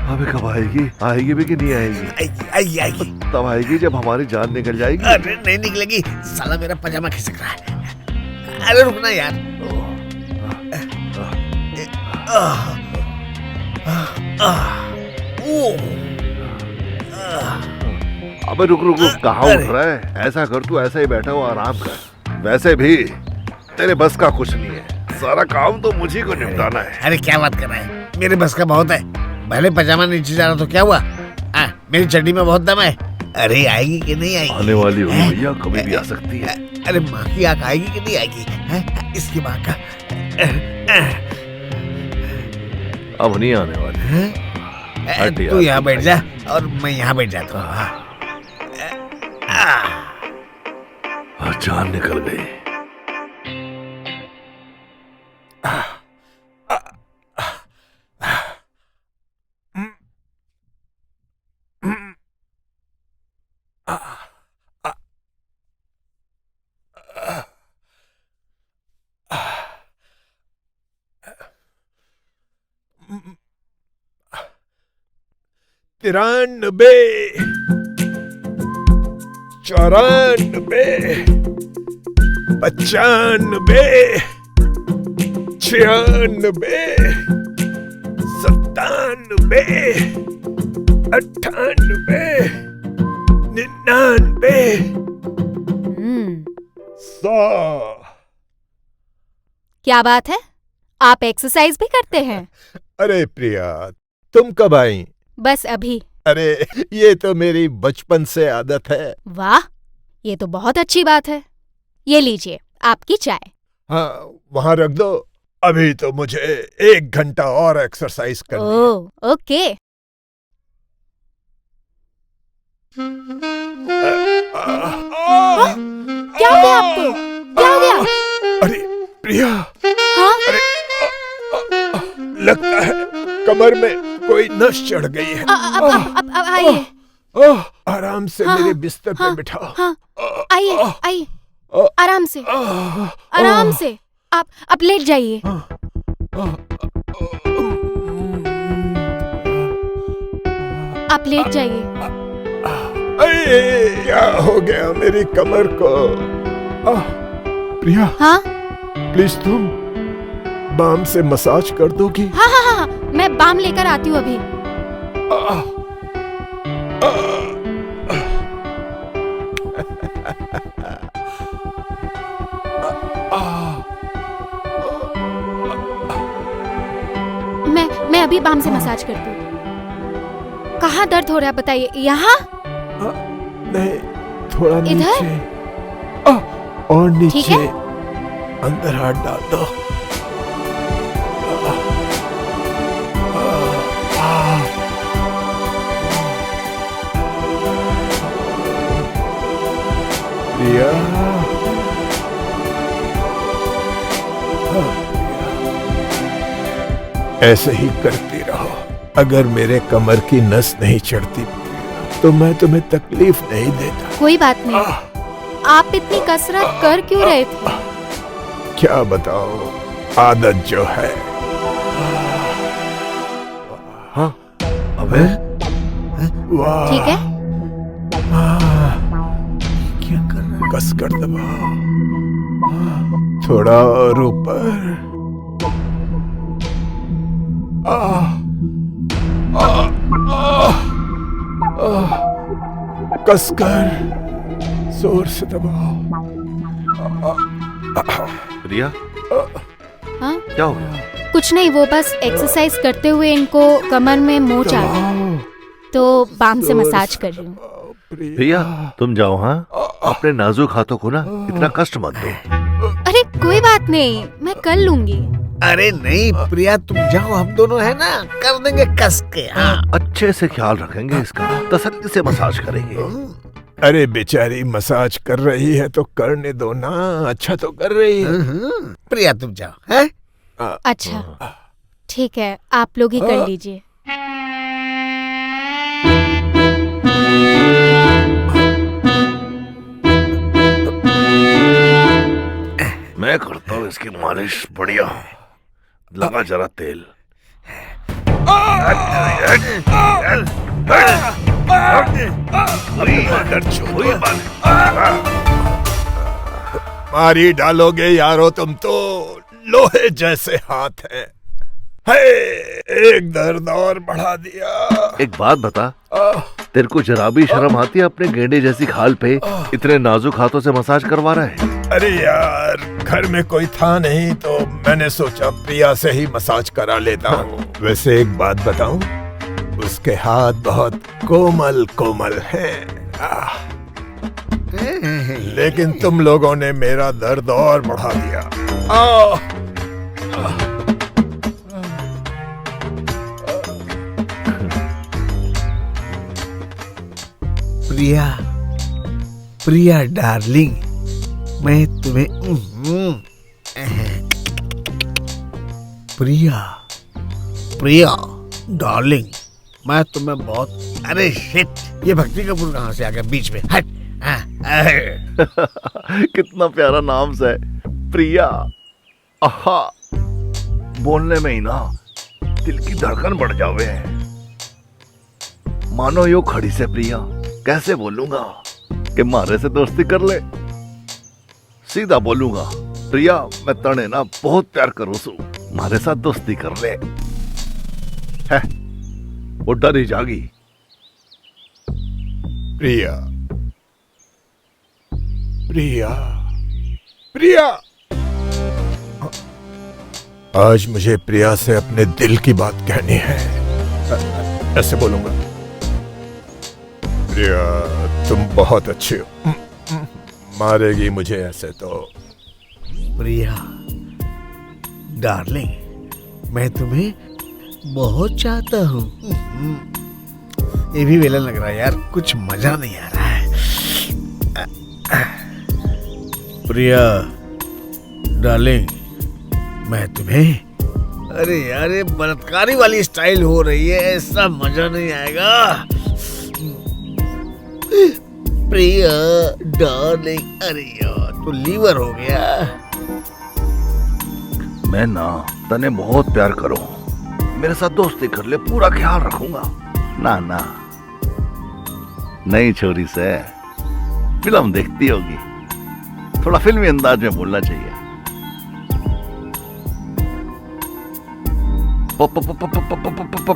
अबे कब आएगी? आएगी भी कि नहीं आएगी? आएगी आएगी। तब आएगी जब हमारी जान निकल जाएगी। अरे नहीं निकलेगी, साला मेरा पजामा खिसक रहा है। अरे रुकना यार। अबे रुक रुक रुक, कहाँ उठ रहा है? ऐसा कर, तू ऐसा ही बैठा हो, आराम कर। वैसे भी तेरे बस का कुछ नहीं है, सारा काम तो मुझी को निपटाना है। अरे क्या बात कर रहा है, मेरे बस का बहुत है। भले पजामा नीचे जा रहा तो क्या हुआ? मेरी चड्डी में बहुत दम है। अरे आएगी कि नहीं आएगी? आने वाली हो भैया, कभी भी आ सकती है। अरे माँ की आँख आएगी कि नहीं आएगी? इसकी माँ का अब नहीं आने वाली। तू यहाँ बैठ जा और मैं यहाँ बैठ जाता हूँ। जान निकल गई। तिरानबे, चौरानबे, 95, 96, 97, 98, 99, 100। क्या बात है, आप एक्सरसाइज भी करते हैं? अरे प्रिया, तुम कब आई? बस अभी। अरे ये तो मेरी बचपन से आदत है। वाह, ये तो बहुत अच्छी बात है। ये लीजिए आपकी चाय। हाँ, वहाँ रख दो। अभी तो मुझे 1 घंटा और एक्सरसाइज करनी है। ओह, ओके। क्या हो गया आपको? क्या हो गया? अरे प्रिया, हाँ? अरे लगता है कमर में कोई नस चढ़ गई है। अब आइए। आराम से हाँ, मेरे बिस्तर पे हाँ, बिठाओ। हाँ, आइए आइए, आराम से, आराम से। आप लेट जाइए। आप लेट जाइए। अरे क्या हो गया मेरी कमर को? प्रिया, हाँ प्लीज तुम बाम से मसाज कर दोगी? हाँ हाँ हाँ, मैं बाम लेकर आती हूँ अभी। मैं अभी बाम से मसाज करती हूँ। कहाँ दर्द हो रहा है बताइए? यहाँ? नहीं, थोड़ा इधर? नीचे। और नीचे। ठीक है? अंदर हाथ डाल दो। प्रिया, ऐसे ही करती रहो। अगर मेरे कमर की नस नहीं चढ़ती तो मैं तुम्हें तकलीफ नहीं देता। कोई बात नहीं। आप इतनी कसरत कर क्यों रहे थे? क्या बताओ, आदत जो है। हाँ, अबे वाह, ठीक है? क्या कर रहा है? कस कर दबाओ, थोड़ा और ऊपर। कस कर, जोर से दबाओ। रिया, हाँ? क्या हो गया? कुछ नहीं, वो बस एक्सरसाइज करते हुए इनको कमर में मोच आ गई। तो बाम से मसाज कर रही हूँ। प्रिया तुम जाओ, हाँ अपने नाजुक हाथों को ना इतना कष्ट मत दो। अरे कोई बात नहीं, मैं कर लूंगी। अरे नहीं प्रिया, तुम जाओ, हम दोनों है ना, कर देंगे कस के। हाँ अच्छे से ख्याल रखेंगे इसका, तसल्ली से मसाज करेंगे। अरे बेचारी मसाज कर रही है तो करने दो ना, अच्छा तो कर रही है। प्रिया तुम जाओ। है अच्छा ठीक है, आप लोग ही कर लीजिए। मैं करता हूँ इसकी मालिश, बढ़िया लगा जरा तेल। मारी डालोगे यारो, तुम तो लोहे जैसे हाथ हैं। है एक दर्द और बढ़ा दिया। एक बात बता, तेरे को जरा भी शर्म आती है अपने गेंडे जैसी खाल पे इतने नाजुक हाथों से मसाज करवा रहा है? अरे यार, घर में कोई था नहीं तो मैंने सोचा प्रिया से ही मसाज करा लेता हूँ। वैसे एक बात बताऊं, उसके हाथ बहुत कोमल कोमल हैं। लेकिन तुम लोगों ने मेरा दर्द और बढ़ा दिया। प्रिया, प्रिया डार्लिंग, मैं तुम्हें प्रिया, प्रिया डार्लिंग, मैं तुम्हें बहुत, अरे शिट, ये भक्ति कपूर कहाँ से आ गया बीच में? हट। कितना प्यारा नाम से प्रिया। आहा, बोलने में ही ना दिल की धड़कन बढ़ जावे। मानो यो खड़ी से प्रिया, कैसे बोलूंगा कि मारे से दोस्ती कर ले। सीधा बोलूंगा, प्रिया मैं तने ना बहुत प्यार करूं सु, मारे साथ दोस्ती कर ले। है वो डरी जागी। प्रिया, प्रिया, प्रिया, आज मुझे प्रिया से अपने दिल की बात कहनी है। ऐसे बोलूंगा, प्रिया तुम बहुत अच्छी हो। मारेगी मुझे ऐसे तो। प्रिया डार्लिंग, मैं तुम्हें बहुत चाहता हूँ। ये भी वेला लग रहा है यार, कुछ मजा नहीं आ रहा है। प्रिया डार्लिंग, मैं तुम्हें, अरे यार ये बलात्कारी वाली स्टाइल हो रही है, ऐसा मजा नहीं आएगा। प्रिया डार्लिंग, अरे यार तो लीवर हो गया। मैं ना तने बहुत प्यार करूं, मेरे साथ दोस्ती कर ले, पूरा ख्याल रखूंगा। ना ना, नई छोरी से फिल्म देखती होगी, थोड़ा फिल्मी अंदाज में बोलना चाहिए।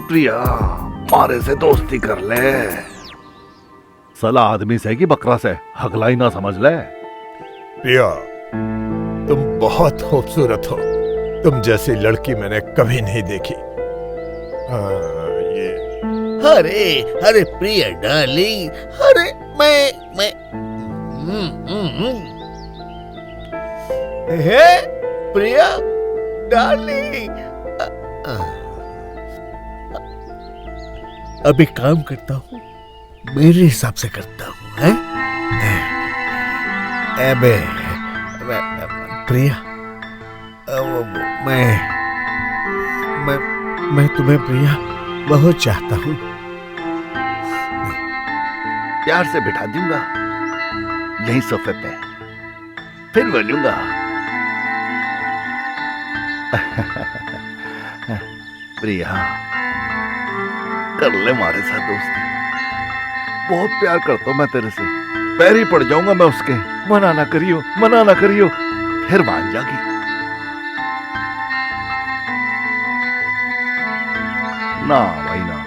प्रिया मारे से दोस्ती कर ले। सला आदमी से कि बकरा से, हगलाई ना समझ ले। प्रिया तुम बहुत खूबसूरत हो, तुम जैसी लड़की मैंने कभी नहीं देखी। ये अरे अरे प्रिया डार्लिंग, अरे मैं हे प्रिया डार्लिंग, अभी काम करता हूँ, मेरे हिसाब से करता हूँ। हैं? अबे प्रिया, मैं तुम्हें प्रिया बहुत चाहता हूँ। प्यार से बिठा दूंगा यहीं सोफे पे, फिर बोलूंगा प्रिया कर ले मारे साथ दोस्ती, बहुत प्यार करता हूं मैं तेरे से, पैर ही पड़ जाऊंगा मैं उसके। मना ना करियो, मना ना करियो, फिर मान जागी। ना भाई ना,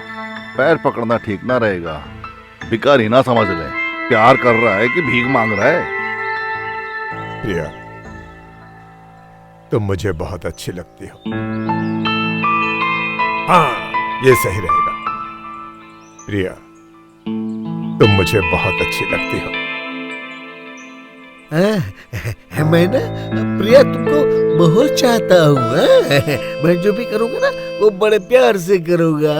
पैर पकड़ना ठीक ना रहेगा, भिखारी ना समझ ले, प्यार कर रहा है कि भीख मांग रहा है। प्रिया तुम मुझे बहुत अच्छी लगती हो। हाँ ये सही रहेगा। प्रिया, तुम मुझे बहुत अच्छी लगती हो। मैं ना प्रिया तुमको बहुत चाहता हूँ। मैं जो भी करूँगा ना वो बड़े प्यार से करूँगा।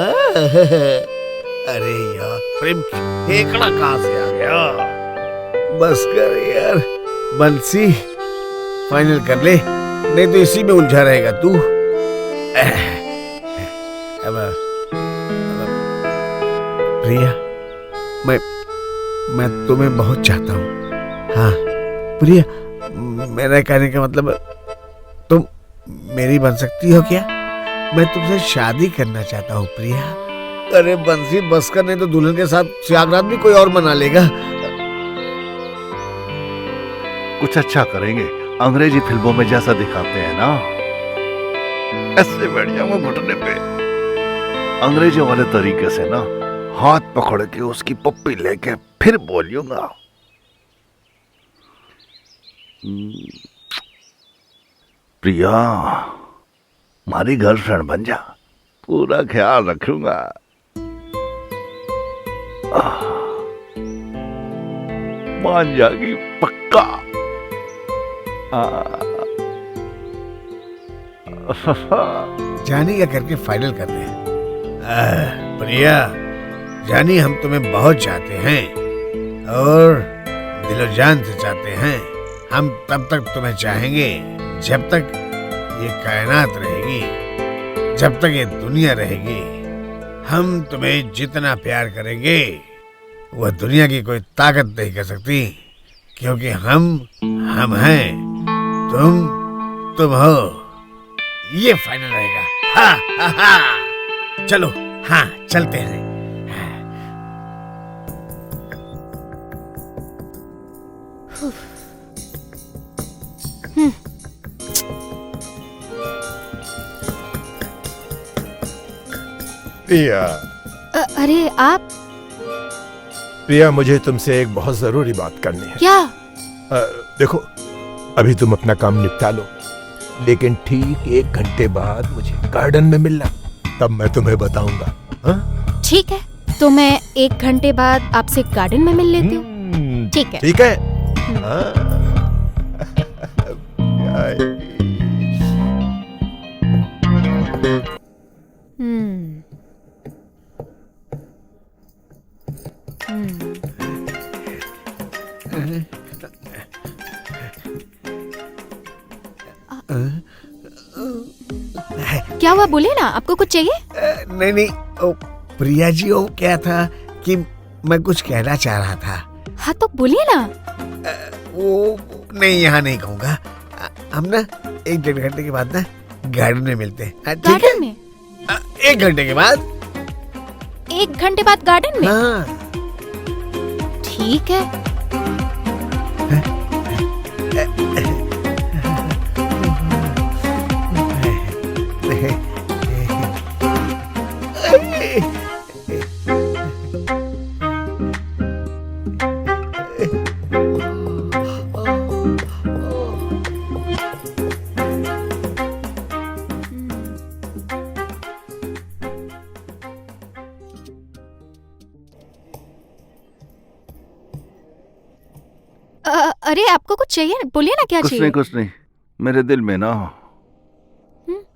अरे यार, प्रेम फेंकड़ा कहाँ से आ गया? बस कर यार बंसी, फाइनल कर ले, नहीं तो इसी में उलझा रहेगा तू। अब प्रिया, मैं तुम्हें बहुत चाहता हूँ। हाँ प्रिया, मेरा कहने का मतलब तुम मेरी बन सकती हो क्या? मैं तुमसे शादी करना चाहता हूँ प्रिया। अरे बंसी बस कर, नहीं तो दुल्हन के साथ त्यागरात भी कोई और मना लेगा। कुछ अच्छा करेंगे, अंग्रेजी फिल्मों में जैसा दिखाते हैं ना, ऐसे बैठ जाऊंगा घुटने पे, अंग्रेजी वाले तरीके से ना, हाथ पकड़ के उसकी पप्पी लेके फिर बोलूंगा। प्रिया, हमारी गर्लफ्रेंड बन जा, पूरा ख्याल रखूंगा। मान जाएगी पक्का। जानी का करके फाइनल करते हैं। प्रिया जानी, हम तुम्हें बहुत चाहते हैं और दिलो जान से चाहते हैं। हम तब तक तुम्हें चाहेंगे जब तक ये कायनात रहेगी, जब तक ये दुनिया रहेगी। हम तुम्हें जितना प्यार करेंगे वह दुनिया की कोई ताकत नहीं कर सकती, क्योंकि हम हैं, तुम हो। ये फाइनल रहेगा। हा, हा, हा। चलो, हाँ चलते हैं। प्रिया, अरे आप? प्रिया, मुझे तुमसे एक बहुत जरूरी बात करनी है। क्या? देखो, अभी तुम अपना काम निपटा लो, लेकिन ठीक 1 घंटे बाद मुझे गार्डन में मिलना, तब मैं तुम्हें बताऊंगा। हाँ? ठीक है, तो मैं 1 घंटे बाद आपसे गार्डन में मिल लेती हूँ। ठीक है। ठीक है। हाँ। क्या हुआ, बोले ना, आपको कुछ चाहिए? नहीं, ओ, प्रिया जी, वो क्या था कि मैं कुछ कहना चाह रहा था। हाँ तो बोलिए ना। वो नहीं, यहाँ नहीं कहूँगा। हम ना 1-1.5 घंटे के बाद ना गार्डन में मिलते हैं। गार्डन में? 1 घंटे के बाद। 1 घंटे बाद गार्डन में? हाँ। ठीक है। अरे आपको कुछ चाहिए, बोलिए ना, क्या चाहिए? कुछ नहीं, मेरे दिल में ना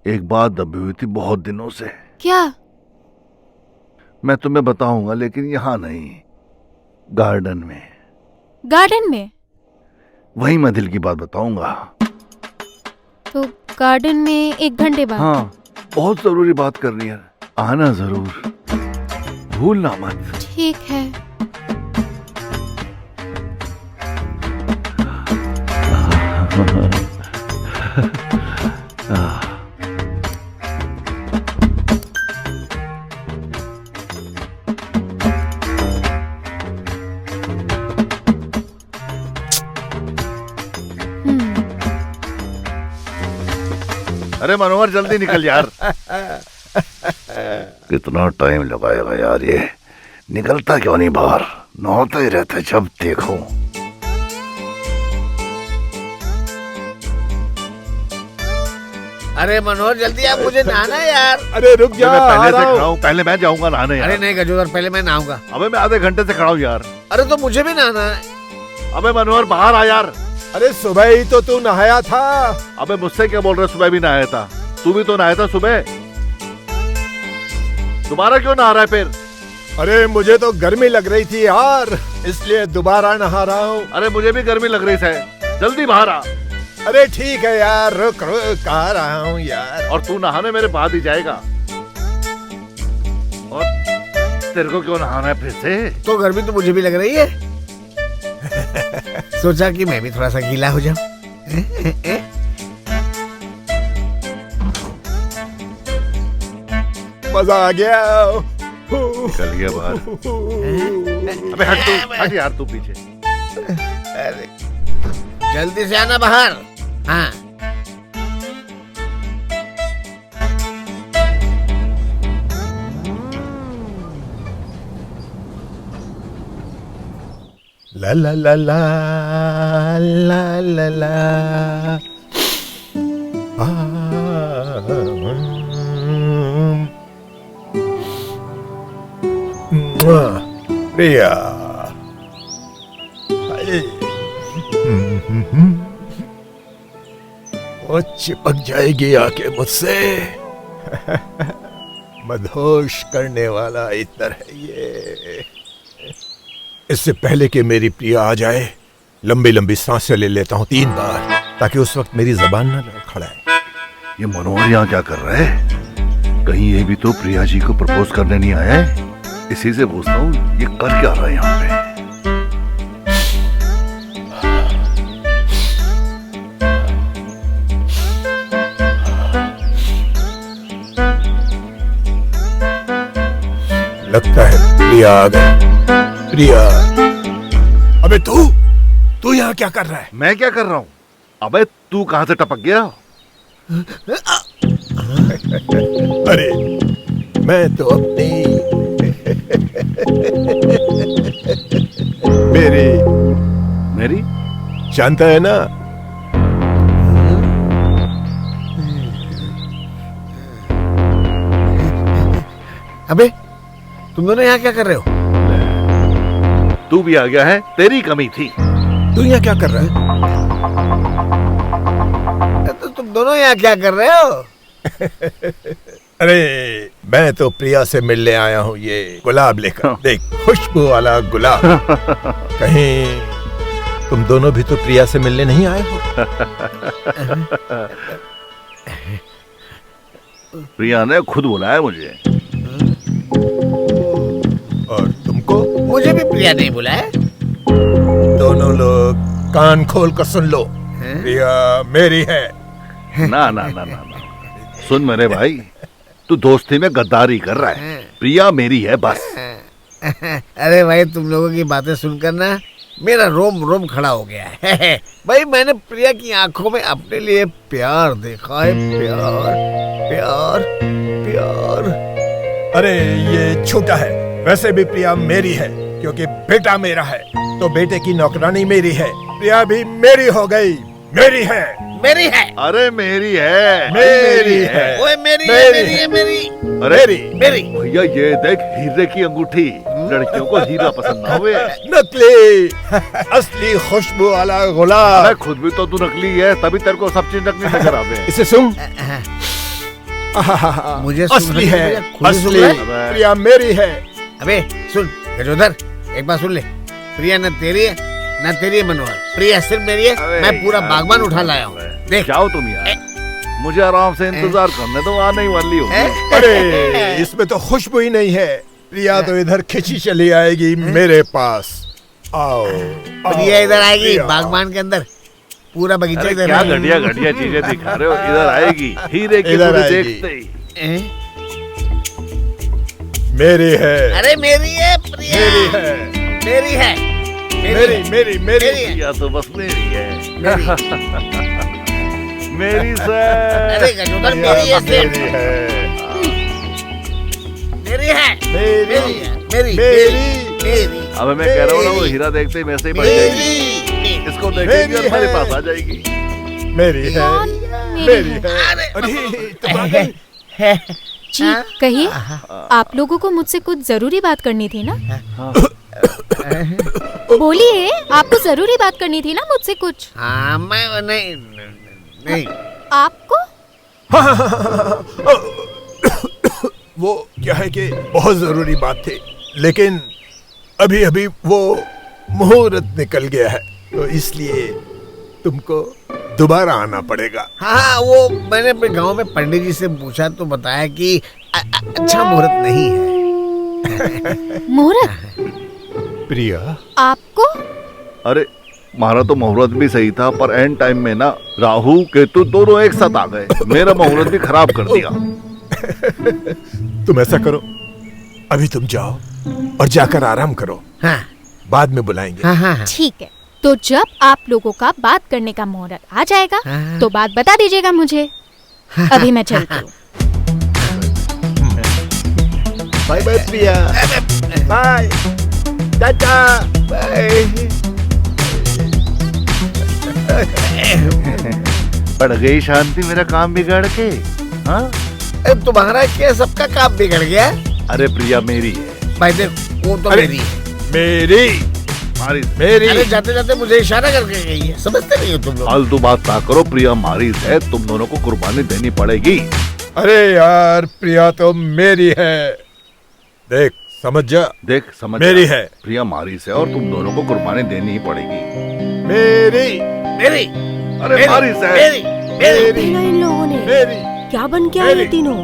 एक बात दबी हुई थी बहुत दिनों से। क्या? मैं तुम्हें बताऊंगा, लेकिन यहाँ नहीं, गार्डन में। गार्डन में? वहीं मैं दिल की बात बताऊंगा। तो गार्डन में 1 घंटे बाद? हाँ, बहुत जरूरी बात करनी है, आना जरूर, भूलना मत। ठीक है। अरे मनोहर, जल्दी निकल यार। कितना टाइम लगाएगा यार, ये निकलता क्यों नहीं बाहर? नहाता ही रहता है जब देखो। अरे मनोहर जल्दी आप, मुझे नहाना है यार। अरे रुक जा, मैं आ पहले से रहा हूँ। खड़ा हूँ, पहले मैं जाऊंगा नहाने अरे यार। नहीं गजोदर, पहले मैं नहाऊंगा। अबे मैं आधे घंटे से खड़ा हूँ यार। अरे तो मुझे भी नहाना है। अबे मनोहर बाहर आ यार। अरे सुबह ही तो तू नहाया था। अबे मुझसे क्या बोल रहे, सुबह भी नहाया था। तू भी तो नहाया था सुबह। दोबारा क्यों नहा रहा है फिर? अरे मुझे तो गर्मी लग रही थी यार, इसलिए दोबारा नहा रहा हूँ। अरे मुझे भी गर्मी लग रही है, जल्दी बाहर आ। अरे ठीक है यार, रुक रुक आ रहा हूँ यार। और तू नहाने मेरे बाद ही जाएगा। और तेरे को क्यों नहाना है फिर से? तो गर्मी तो मुझे भी लग रही है। सोचा कि मैं भी थोड़ा सा गीला हो जाऊं। मजा आ गया। निकल गया बाहर। अबे हट यार तू पीछे। अरे जल्दी से आना बाहर। हाँ ला ला ला ला ला ला ला। प्रिया, वो चिपक जाएगी आके मुझसे। मदहोश करने वाला इतर है ये। इससे पहले कि मेरी प्रिया आ जाए, लंबी लंबी सांसें ले लेता हूँ 3 बार, ताकि उस वक्त मेरी जबान न लड़खड़ाए। ये मनोहर यहाँ क्या कर रहा है? कहीं ये भी तो प्रिया जी को प्रपोज करने नहीं आया है? इसी से पूछता हूँ, ये कर क्या रहा है यहाँ पे? लगता है प्रिया आ गई। प्रिया, अबे तू यहाँ क्या कर रहा है? मैं क्या कर रहा हूँ? अबे तू कहाँ से टपक गया? अरे मैं तो अपनी मेरी जानता है ना। अबे तुम दोनों यहाँ क्या कर रहे हो? तू भी आ गया है, तेरी कमी थी। तू यहाँ क्या कर रहा है? तो तुम दोनों यहाँ क्या कर रहे हो? अरे मैं तो प्रिया से मिलने आया हूँ, ये गुलाब लेकर। देख, खुशबू वाला गुलाब। कहीं तुम दोनों भी तो प्रिया से मिलने नहीं आए हो? प्रिया ने खुद बुलाया मुझे। और तुमको? मुझे भी प्रिया नहीं बुलाया। दोनों लोग कान खोल कर सुन लो। प्रिया मेरी है। ना ना ना ना ना, सुन मेरे भाई, तू दोस्ती में गद्दारी कर रहा है। प्रिया मेरी है बस। अरे भाई तुम लोगों की बातें सुनकर ना मेरा रोम रोम खड़ा हो गया है। भाई मैंने प्रिया की आंखों में अपने लिए प्यार देखा है। प्यार प्यार प्यार। अरे ये छोटा है, वैसे भी प्रिया मेरी है, क्योंकि बेटा मेरा है तो बेटे की नौकरानी मेरी है। प्रिया भी मेरी हो गई। मेरी है। मेरी है। अरे मेरी है, मेरी है। ओए मेरी है, मेरी मेरी है, मेरी। अरे मेरी। भैया ये देख, हीरे की अंगूठी। लड़कियों को हीरा पसंद ना हुए। नकली असली खुशबू वाला गुलाब। मैं खुद भी तो तू नकली है, तभी तेरे को सब चीज नकली नजर आवे। इसे सुन। मुझे असली है, खुद सुन असली। रहा है? प्रिया मेरी है। अबे सुन गजोदर, एक बात सुन ले। प्रिया न तेरी है न तेरी है मनोहर। प्रिया सिर्फ मेरी है। मैं पूरा बागवान उठा लाया हूँ। देख जाओ तुम यार, मुझे आराम से इंतजार करने दो, आने ही वाली हो। अरे इसमें तो खुशबू ही नहीं है। प्रिया तो इधर खिंची चली आएगी मेरे पास। आओ, प्रिया इधर आएगी बागवान के अंदर। पूरा बगीचा अरे इधर क्या है। घटिया घटिया चीजें दिखा रहे हो। इधर आएगी, हीरे की इधर पूरी आएगी। देखते ही। मेरी है। अरे मेरी है प्रिया। मेरी है। मेरी है। मेरी मेरी मेरी है। या तो बस मेरी है। मेरी अरे से गजोदर मेरी है सिर्फ। मेरी है। मेरी है। मेरी मेरी मेरी मेरी। अब मैं कह रहा हूँ ना, वो हीरा देखते ही वैसे ही बढ़ जाएगी। मेरी। इसको देखेंगे और मेरी हमारे है। पास आ जाएगी। मेरी है। मेरी है। अरे तुम्हारी जी कहिए, आप लोगों को मुझसे कुछ जरूरी बात करनी थी ना? बोलिए, आपको जरूरी बात करनी थी ना मुझसे कुछ? हाँ, मैं नहीं आपको? वो क्या है कि बहुत जरूरी बात थी, लेकिन अभी अभी वो मुहूर्त निकल गया है, तो इसलिए तुमको दोबारा आना पड़ेगा। हाँ, वो मैंने अपने गांव में पंडित जी से पूछा तो बताया कि अच्छा मुहूर्त नहीं है। मुहूर्त? प्रिया, आपको? अरे हमारा तो मुहूर्त भी सही था, पर एंड टाइम में ना राहु केतु दोनों एक साथ आ गए, मेरा मुहूर्त भी खराब कर दिया। तुम ऐसा करो, अभी तुम जाओ और जाकर आराम करो। हाँ, बाद में बुलाएंगे। हाँ। ठीक है, तो जब आप लोगों का बात करने का मुहूर्त आ जाएगा तो बात बता दीजिएगा मुझे। अभी मैं चलती हूँ। बाय बाय प्रिया, बाय टाटा, बाय। बढ़ गई शांति मेरा काम बिगाड़ के। हाँ, तुम्हारा क्या सबका काम बिगड़ गया? अरे प्रिया मेरी है। भाई देख, वो तो अरे, मेरी है। मेरी अरे जाते जाते मुझे इशारा करके गई है, समझते नहीं हो तुम लोग? फालतू बात ना करो, प्रिया हमारी है, तुम दोनों को कुर्बानी देनी पड़ेगी। अरे यार, प्रिया तो मेरी है, देख समझ जा। देख समझ मेरी जा, है। प्रिया हमारी से और तुम दोनों को कुर्बानी देनी ही पड़ेगी। मेरी मेरी अरे हमारी से। मेरी मेरी पहला इन लोगों ने मेरी क्या बन के आए ये तीनों?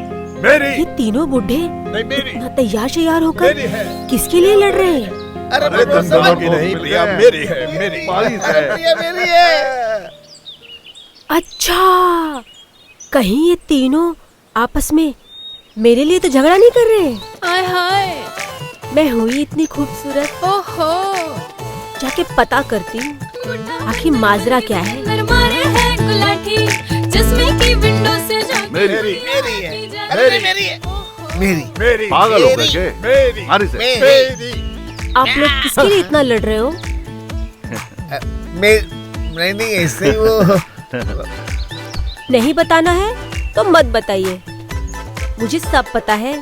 मेरी ये तीनों बुढ़े नहीं, मेरी इतना तैयार होकर मेरी है। किसके लिए लड़ रहे हैं? अरे तुम दोनों की नहीं, प्रिया मेरी है, मेरी। प्रिया मेरी है। अच्छा, कहीं ये तीनों आपस में मेरे लिए तो झगड़ा नहीं कर रहे? हाय हाय, मैं हुई इतनी खूबसूरत, ओहो, जाके पता करती हूँ आखिर माजरा क्या है। अंदर मारे है गुलाटी, जिसमें की विंडो से जाके मेरी मेरी है। मेरी मेरी है। ओहो, मेरी मेरी पागल हो गए क्या? मेरी हमारी से। मेरी आप लोग किसके लिए इतना लड़ रहे हो? नहीं ऐसे ही वो नहीं बताना है तो मत बताइए, मुझे सब पता है।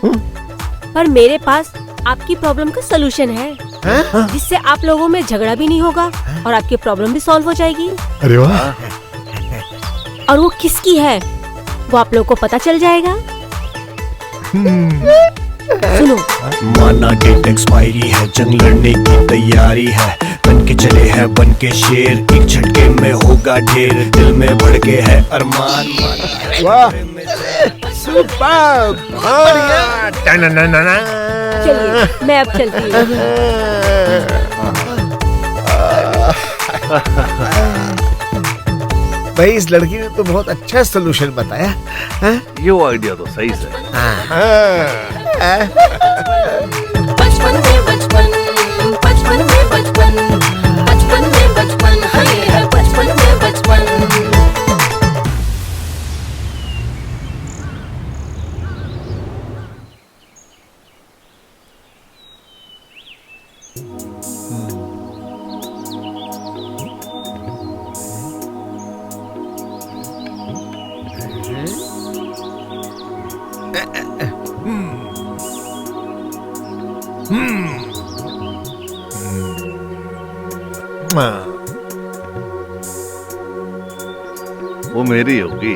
पर मेरे पास आपकी प्रॉब्लम का सलूशन है, जिससे आप लोगों में झगड़ा भी नहीं होगा और आपकी प्रॉब्लम भी सॉल्व हो जाएगी। अरे वाह, और वो किसकी है वो आप लोगों को पता चल जाएगा। सुनो, माना डेट एक्सपायरी है, जंग लड़ने की तैयारी है, बन के चले हैं बन के शेर, एक झटके में होगा ढेर, दिल में भड़ के है अरमान, वाह, सुपर्ब, बढ़िया, टननननन। चलिए मैं अब चलती भाई इस लड़की ने तो बहुत अच्छा सोल्यूशन बताया। ये आइडिया तो सही से। बचपन में बचपन, बचपन में बचपन, बचपन में बचपन, हाय है बचपन में बचपन। वो मेरी होगी।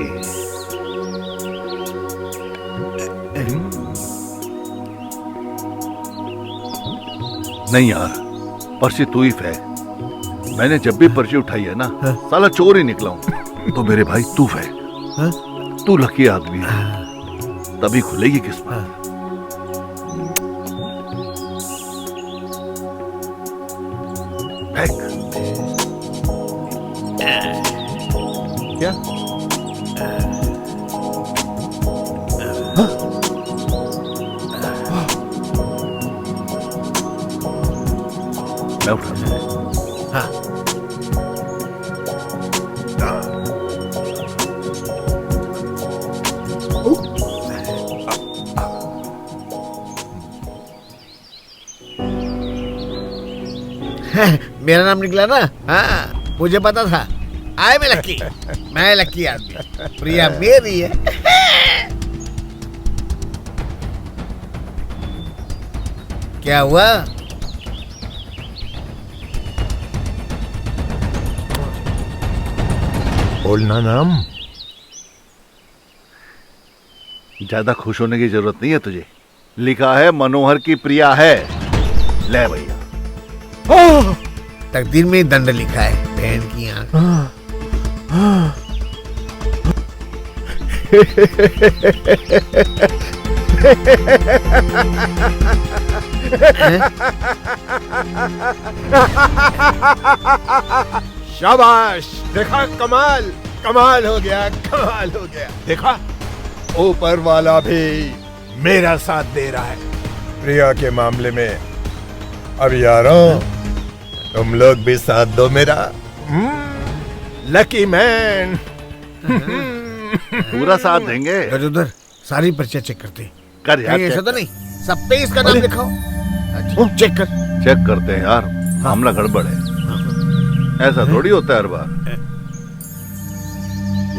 नहीं यार, पर्ची तू ही फेंक। मैंने जब भी पर्ची उठाई है ना, साला चोर ही निकला हूं। तो मेरे भाई तू फेंक, तू लकी आदमी है, तभी खुलेगी किस्मत। फेंक। क्या? मैं उठाता हूं। मेरा नाम निकला ना? हाँ, मुझे पता था आए मैं लकी आदमी, प्रिया मेरी है। क्या हुआ? बोलना नाम। ज्यादा खुश होने की जरूरत नहीं है तुझे। लिखा है मनोहर की प्रिया है। ले भैया। तकदीर में ही दंड लिखा है, बहन की आंख। शाबाश, देखा कमाल कमाल हो गया, कमाल हो गया। देखा ऊपर वाला भी मेरा साथ दे रहा है प्रिया के मामले में। अब यारों तुम लोग भी साथ दो मेरा। Lucky man. पूरा साथ देंगे। उधर सारी पर्चियां चेक करते। कर यार, ऐसा चेक तो नहीं सब पे इसका नाम लिखाओ। चेक कर। चेक करते हैं यार, मामला गड़बड़ है। ऐसा थोड़ी होता है हर बार।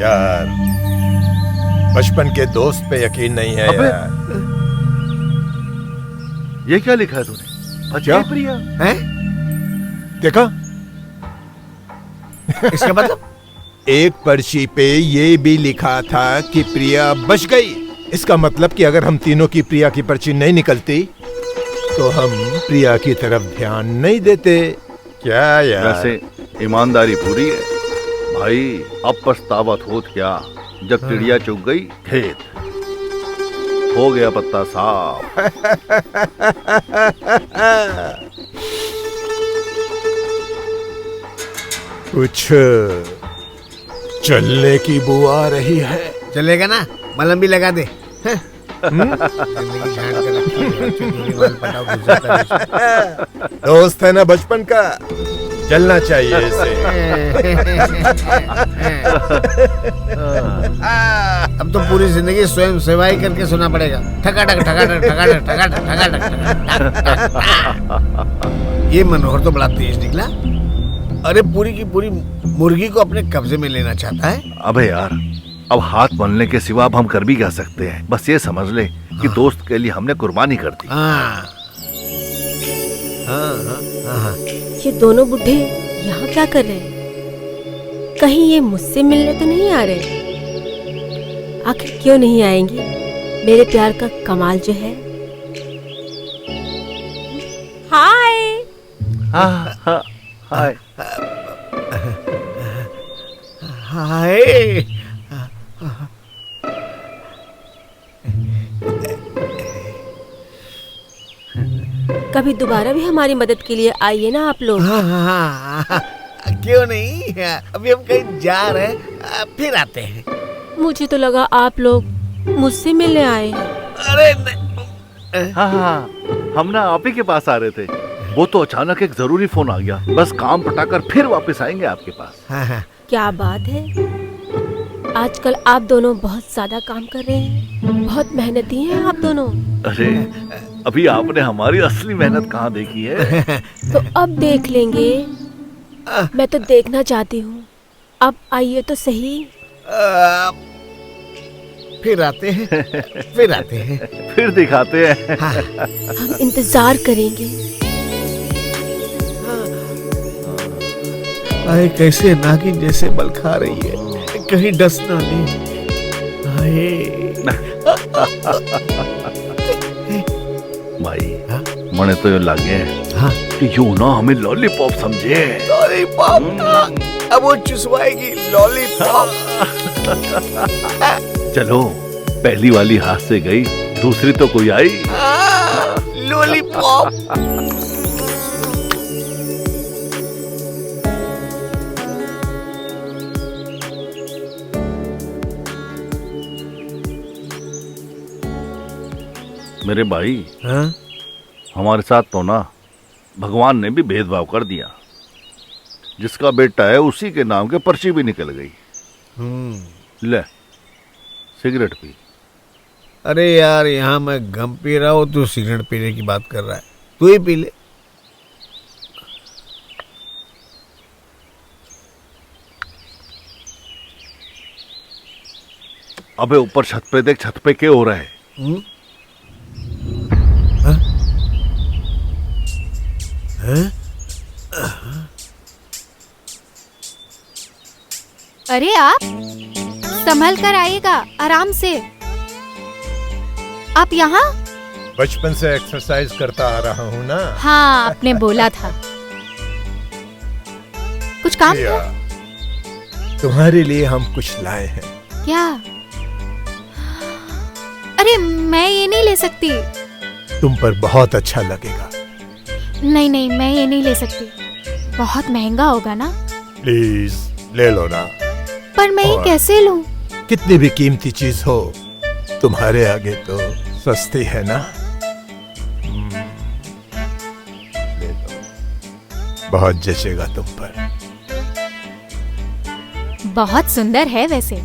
यार बचपन के दोस्त पे यकीन नहीं है अबे, यार। ये क्या लिखा है तूने? क्या? प्रिया हैं? देखा इसका मतलब? एक पर्ची पे ये भी लिखा था कि प्रिया बच गई। इसका मतलब कि अगर हम तीनों की प्रिया की पर्ची नहीं निकलती तो हम प्रिया की तरफ ध्यान नहीं देते। क्या यार? वैसे ईमानदारी पूरी है भाई। अब पछतावत होत क्या जब चिड़िया चुग गई खेत, हो गया पत्ता साफ। कुछ चलने की बू आ रही है। चलेगा ना, मलहम भी लगा दे। जिंदगी झाड़ के रखी है, चुनरी वाल पटाव घुस जाता है। दोस्त है ना बचपन का, चलना चाहिए इसे। अब तो पूरी जिंदगी स्वयं सेवा ही करके सुना पड़ेगा। ठकाठक ठकाठक ठकाठक ठकाठक ठकाठक। ये मनोहर तो बड़ा तेज निकला। अरे पूरी की पूरी मुर्गी को अपने कब्जे में लेना चाहता है। अबे यार, अब हाथ मलने के सिवा अब हम कर भी क्या सकते हैं। बस ये समझ ले कि दोस्त के लिए हमने कुर्बानी कर दी। ये दोनों बुढ़े यहाँ क्या कर रहे हैं? कहीं ये मुझसे मिलने तो नहीं आ रहे? आखिर क्यों नहीं आएंगे? मेरे प्यार का कमाल जो है। हाय। हाय। हाय। कभी दोबारा भी हमारी मदद के लिए आइए ना आप लोग। क्यों नहीं, अभी हम कहीं जा रहे हैं, फिर आते हैं। मुझे तो लगा आप लोग मुझसे मिलने आए हैं। अरे हाँ, हम ना आप ही के पास आ रहे थे। वो तो अचानक एक जरूरी फोन आ गया। बस काम पटाकर फिर वापस आएंगे आपके पास। क्या बात है, आजकल आप दोनों बहुत ज्यादा काम कर रहे हैं। बहुत मेहनती हैं आप दोनों। अरे अभी आपने हमारी असली मेहनत कहाँ देखी है? तो अब देख लेंगे। मैं तो देखना चाहती हूँ। अब आइए तो सही। फिर आते हैं, फिर आते हैं, फिर दिखाते हैं। हम इंतजार करेंगे। आए कैसे नागिन जैसे बल खा रही है, कहीं डस ना ले। भाई मने तो ये लगे कि यूं ना हमें लॉलीपॉप समझे। लॉलीपॉप? अब वो चुसवाएगी लॉलीपॉप। चलो, पहली वाली हाथ से गई, दूसरी तो कोई आई। लॉलीपॉप। मेरे भाई, हमारे साथ तो ना भगवान ने भी भेदभाव कर दिया। जिसका बेटा है उसी के नाम के पर्ची भी निकल गई। ले सिगरेट पी। अरे यार, यहाँ मैं गम पी रहा हूँ, तू सिगरेट पीने की बात कर रहा है। तू ही पी ले। अबे ऊपर छत पे देख, छत पे क्या हो रहा है? अरे आप संभल कर आइएगा, आराम से। आप यहाँ? बचपन से एक्सरसाइज करता आ रहा हूँ ना। हाँ, आपने बोला था। कुछ काम प्रिया, था? तुम्हारे लिए हम कुछ लाए हैं। क्या? अरे मैं ये नहीं ले सकती। तुम पर बहुत अच्छा लगेगा। नहीं नहीं, मैं ये नहीं ले सकती, बहुत महंगा होगा ना। प्लीज ले लो ना। पर मैं ये और- कैसे लूं? कितनी भी कीमती चीज हो, तुम्हारे आगे तो सस्ती है ना। ले लो, बहुत जचेगा तुम पर। बहुत सुंदर है वैसे।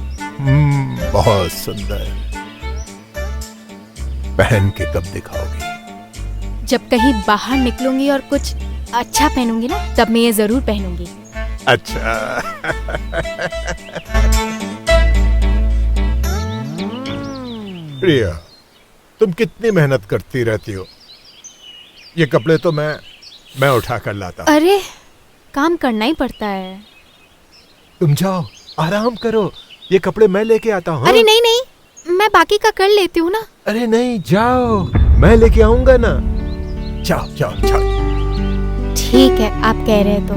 बहुत सुंदर। पहन के कब दिखाओगी? जब कहीं बाहर निकलूंगी और कुछ अच्छा पहनूंगी ना, तब मैं ये जरूर पहनूंगी। अच्छा। प्रिया, तुम कितनी मेहनत करती रहती हो। ये कपड़े तो मैं उठा कर लाता हूँ। अरे काम करना ही पड़ता है। तुम जाओ, आराम करो, ये कपड़े मैं लेके आता हूँ। अरे नहीं नहीं, मैं बाकी का कर लेती हूँ ना। अरे नहीं, जाओ, मैं लेके आऊंगा ना। जाओ जाओ जाओ। ठीक है, आप कह रहे हैं तो।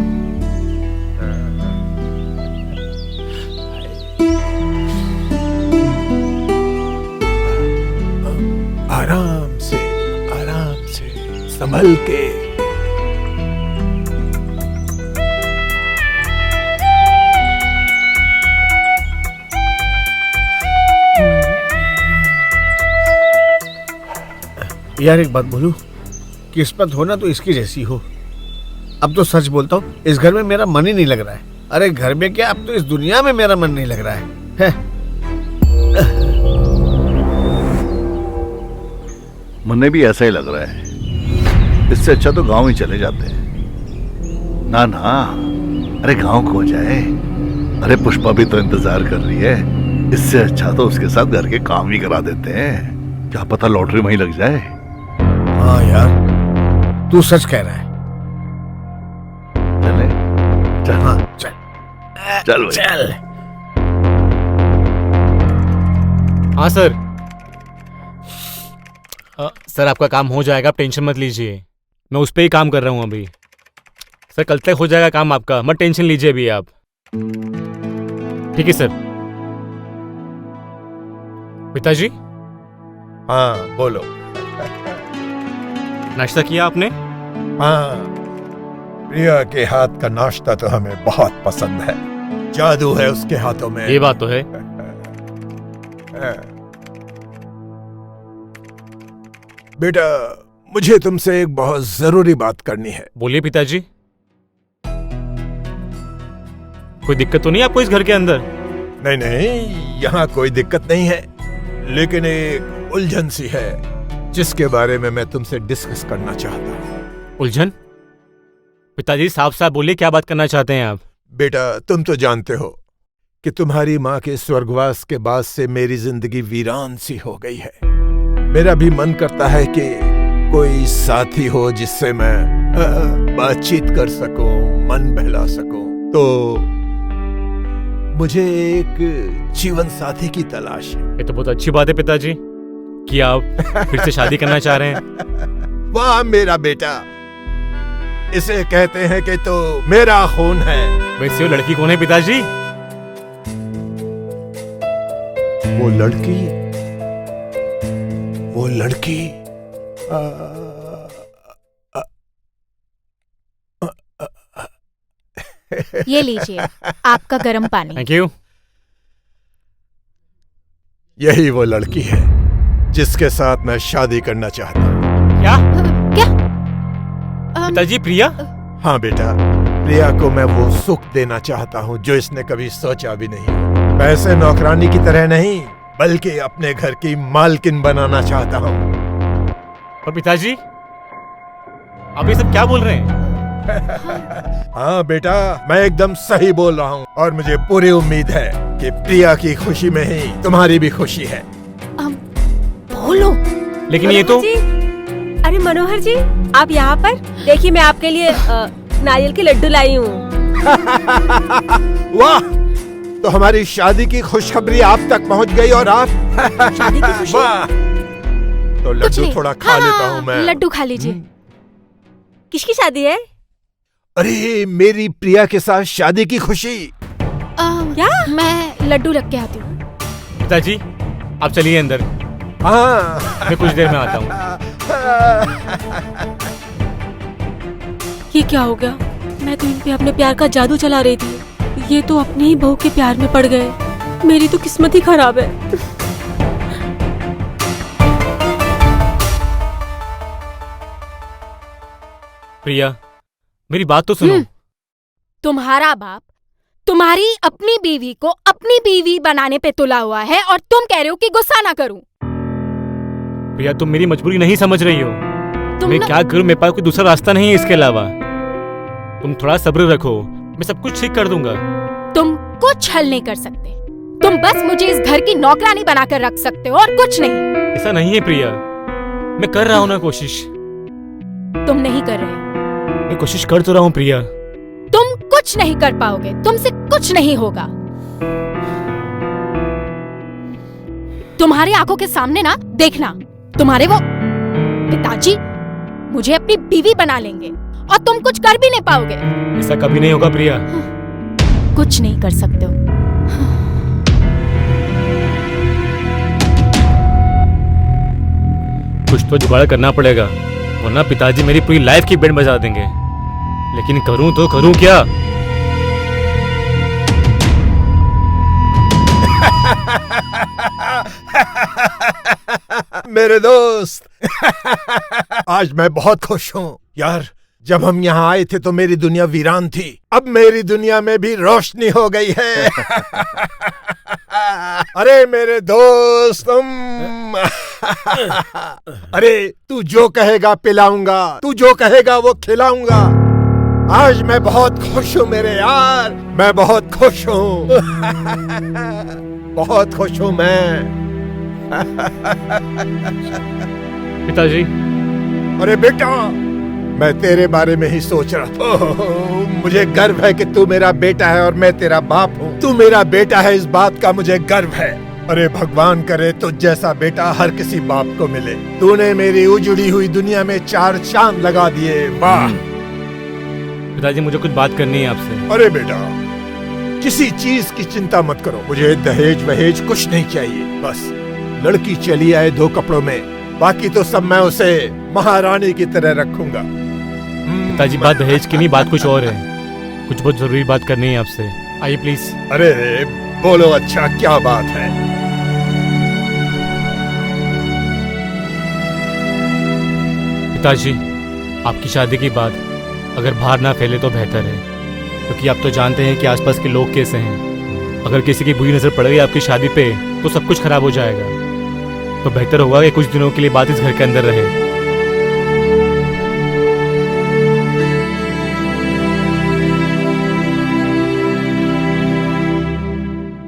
आराम से संभल के। यार एक बात बोलूं, किस्मत हो ना तो इसकी जैसी हो। अब तो सच बोलता हूँ, इस घर में मेरा मन ही नहीं लग रहा है। अरे घर में क्या, अब तो इस दुनिया में मेरा मन नहीं लग रहा है। मुन्ने भी ऐसा ही लग रहा है। इससे अच्छा तो गांव ही चले जाते हैं। ना ना, अरे गांव खो जाए। अरे पुष्पा भी तो इंतजार कर रही है। इससे अच्छा तो उसके साथ घर के काम भी करा देते हैं। क्या पता लॉटरी वहीं लग जाए। हाँ यार, तू सच कह रहा है। चले चल। हाँ चल चल भाई। चल। हाँ सर। सर आपका काम हो जाएगा, आप टेंशन मत लीजिए। मैं उस पर ही काम कर रहा हूँ अभी। सर कल तक हो जाएगा काम आपका, मत टेंशन लीजिए अभी आप। ठीक है सर। पिताजी। हाँ बोलो। नाश्ता किया आपने? हाँ, प्रिया के हाथ का नाश्ता तो हमें बहुत पसंद है। जादू है उसके हाथों में। ये बात तो है। बेटा, मुझे तुमसे एक बहुत जरूरी बात करनी है। बोलिए पिताजी। कोई दिक्कत तो नहीं आपको इस घर के अंदर? नहीं नहीं, यहाँ कोई दिक्कत नहीं है, लेकिन एक उलझन सी है जिसके बारे में मैं तुमसे डिस्कस करना चाहता हूँ। उलझन? पिताजी साफ साफ बोलिए, क्या बात करना चाहते हैं आप? बेटा, तुम तो जानते हो कि तुम्हारी माँ के स्वर्गवास के बाद से मेरी जिंदगी वीरान सी हो गई है। मेरा भी मन करता है कि कोई साथी हो जिससे मैं बातचीत कर सकूं, मन बहला सकूं। तो मुझे एक जीवन साथी की तलाश है। ये तो बहुत अच्छी बात है पिताजी कि आप फिर से शादी करना चाह रहे हैं। वाह मेरा बेटा, इसे कहते हैं कि तो मेरा खून है। वैसे वो लड़की कौन है पिताजी? वो लड़की ये लीजिए आपका गर्म पानी। Thank you. यही वो लड़की है जिसके साथ मैं शादी करना चाहता हूँ। क्या क्या? पिताजी? प्रिया? हाँ बेटा, प्रिया को मैं वो सुख देना चाहता हूँ जो इसने कभी सोचा भी नहीं। पैसे नौकरानी की तरह नहीं, बल्कि अपने घर की मालकिन बनाना चाहता हूँ। और पिताजी आप ये सब क्या बोल रहे हैं? हाँ बेटा, मैं एकदम सही बोल रहा हूँ और मुझे पूरी उम्मीद है कि प्रिया की खुशी में ही तुम्हारी भी खुशी है। बोलो। लेकिन ये तो मनोहर जी, अरे मनोहर जी, आप यहाँ पर देखिए, मैं आपके लिए नारियल के लड्डू लाई हूँ। वाह, तो हमारी शादी की खुशखबरी आप तक पहुँच गई और आप शादी की खुशी? वाह, तो कुछ लड्डू नहीं। थोड़ा खा हाँ, लेता हूँ मैं। लड्डू खा लीजिए। किसकी शादी है? अरे मेरी प्रिया के साथ शादी की खुशी। क्या? मैं लड्डू रख के आती हूँ। पिताजी आप चलिए अंदर, हाँ मैं कुछ देर में आता हूँ। ये क्या हो गया? मैं तो इन पे अपने प्यार का जादू चला रही थी, ये तो अपनी ही बहू के प्यार में पड़ गए। मेरी तो किस्मत ही खराब है। प्रिया मेरी बात तो सुनो। तुम्हारा बाप तुम्हारी अपनी बीवी को अपनी बीवी बनाने पे तुला हुआ है और तुम कह रहे हो कि गुस्सा ना करूं। प्रिया तुम मेरी मजबूरी नहीं समझ रही हो। तुम मैं ना- क्या करूं, मेरे पास कोई दूसरा रास्ता नहीं है इसके अलावा। तुम थोड़ा सब्र रखो, मैं सब कुछ ठीक कर दूंगा। तुम कुछ हल नहीं कर सकते। तुम बस मुझे इस घर की नौकरानी बनाकर रख सकते हो और कुछ नहीं। ऐसा नहीं है प्रिया, मैं कर रहा हूं ना कोशिश। तुम नहीं कर रहे हो। मैं कोशिश कर तो रहा हूं प्रिया। तुम कुछ नहीं कर पाओगे, तुमसे कुछ नहीं होगा। तुम्हारी आंखों के सामने ना देखना, तुम्हारे वो पिताजी मुझे अपनी बीवी बना लेंगे और तुम कुछ कर भी नहीं पाओगे। ऐसा कभी नहीं होगा प्रिया। कुछ नहीं कर सकते हो। कुछ तो जुगाड़ करना पड़ेगा, वरना पिताजी मेरी पूरी लाइफ की बैंड बजा देंगे। लेकिन करूं तो करूं क्या? मेरे दोस्त, आज मैं बहुत खुश हूँ यार। जब हम यहाँ आए थे तो मेरी दुनिया वीरान थी, अब मेरी दुनिया में भी रोशनी हो गई है। अरे मेरे दोस्त, अरे तू जो कहेगा पिलाऊंगा, तू जो कहेगा वो खिलाऊंगा। आज मैं बहुत खुश हूँ मेरे यार, मैं बहुत खुश हूँ। बहुत खुश हूँ मैं। पिताजी अरे बेटा, मैं तेरे बारे में ही सोच रहा था। ओह, मुझे गर्व है कि तू मेरा बेटा है और मैं तेरा बाप हूँ। तू मेरा बेटा है, इस बात का मुझे गर्व है। अरे भगवान करे तुझ जैसा बेटा हर किसी बाप को मिले। तूने मेरी उजड़ी हुई दुनिया में 4 चांद लगा दिए। वाह। पिताजी मुझे कुछ बात करनी है आपसे। अरे बेटा, किसी चीज की चिंता मत करो, मुझे दहेज वहेज कुछ नहीं चाहिए। बस लड़की चली आए 2 कपड़ों में, बाकी तो सब मैं उसे महारानी की तरह रखूंगा। पिताजी बात दहेज की नहीं, बात कुछ और है। कुछ बहुत जरूरी बात करनी है आपसे, आइए प्लीज। अरे बोलो, अच्छा क्या बात है? पिताजी आपकी शादी की बात अगर बाहर ना फैले तो बेहतर है, क्योंकि आप तो जानते हैं कि आसपास के लोग कैसे हैं। अगर किसी की बुरी नजर पड़ गई आपकी शादी पे तो सब कुछ खराब हो जाएगा। तो बेहतर होगा कि कुछ दिनों के लिए बात इस घर के अंदर रहे।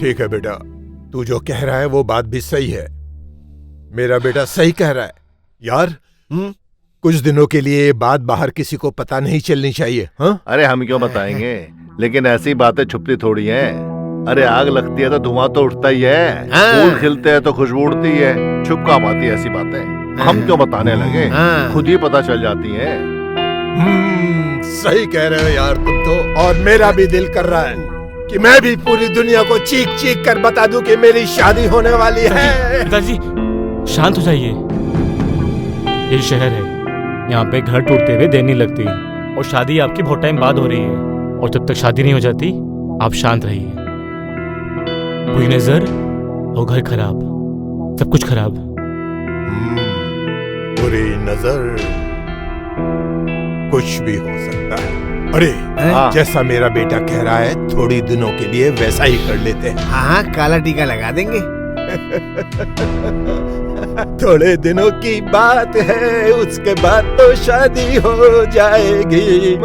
ठीक है बेटा, तू जो कह रहा है वो बात भी सही है। मेरा बेटा सही कह रहा है यार। कुछ दिनों के लिए ये बात बाहर किसी को पता नहीं चलनी चाहिए। हाँ? अरे हम क्यों बताएंगे, लेकिन ऐसी बातें छुपती थोड़ी हैं। अरे आग लगती है तो धुआं तो उठता ही है, फूल खिलते हैं तो खुशबू उड़ती है। छुप कहाँ पाती है ऐसी बातें, हम क्यों बताने लगे, खुद ही पता चल जाती है। सही कह रहे हो यार तुम तो। और मेरा भी दिल कर रहा है कि मैं भी पूरी दुनिया को चीख चीख कर बता दूं कि मेरी शादी होने वाली है। पिताजी शांत हो जाइए, ये शहर है, यहाँ पे घर टूटते हुए देर नहीं लगती और शादी आपकी बहुत टाइम बाद हो रही है। और जब तक शादी नहीं हो जाती आप शांत रहिए। बुरी नजर और घर खराब, सब कुछ खराब। बुरी नजर कुछ भी हो सकता है। अरे जैसा मेरा बेटा कह रहा है, थोड़ी दिनों के लिए वैसा ही कर लेते हैं। हाँ, काला टीका लगा देंगे। थोड़े दिनों की बात है, उसके बाद तो शादी हो जाएगी।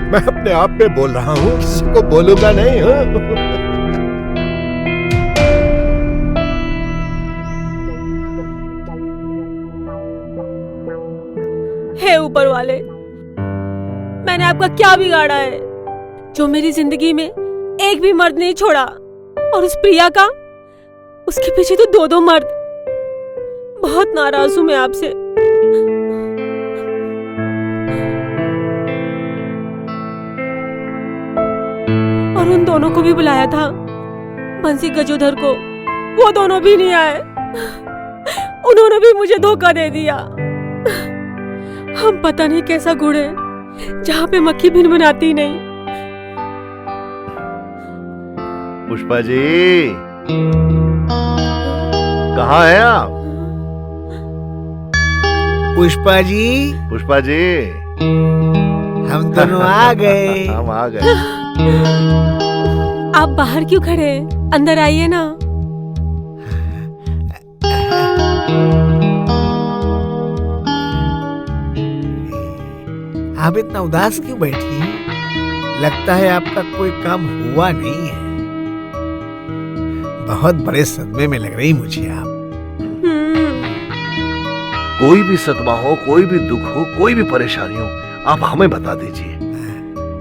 मैं अपने आप में बोल रहा हूँ, किसी को बोलूंगा नहीं। हे ऊपर वाले, मैंने आपका क्या बिगाड़ा है जो मेरी जिंदगी में एक भी मर्द नहीं छोड़ा, और उस प्रिया का, उसके पीछे तो दो दो मर्द। बहुत नाराज हूं मैं आपसे। और उन दोनों को भी बुलाया था, बंसी गजोधर को, वो दोनों भी नहीं आए। उन्होंने भी मुझे धोखा दे दिया। हम पता नहीं कैसा गुड़ है जहाँ पे मक्खी भिन बनाती नहीं। पुष्पा जी, कहाँ हैं आप? पुष्पा जी, पुष्पा जी, हम दोनों आ गए। हम आ गए। आप बाहर क्यों खड़े हैं? अंदर आइए ना। आप इतना उदास क्यों बैठी हैं? लगता है आपका कोई काम हुआ नहीं है। बहुत बड़े सदमे में लग रही मुझे आप। कोई भी सदमा हो, कोई भी दुख हो, कोई भी परेशानी हो, आप हमें बता दीजिए,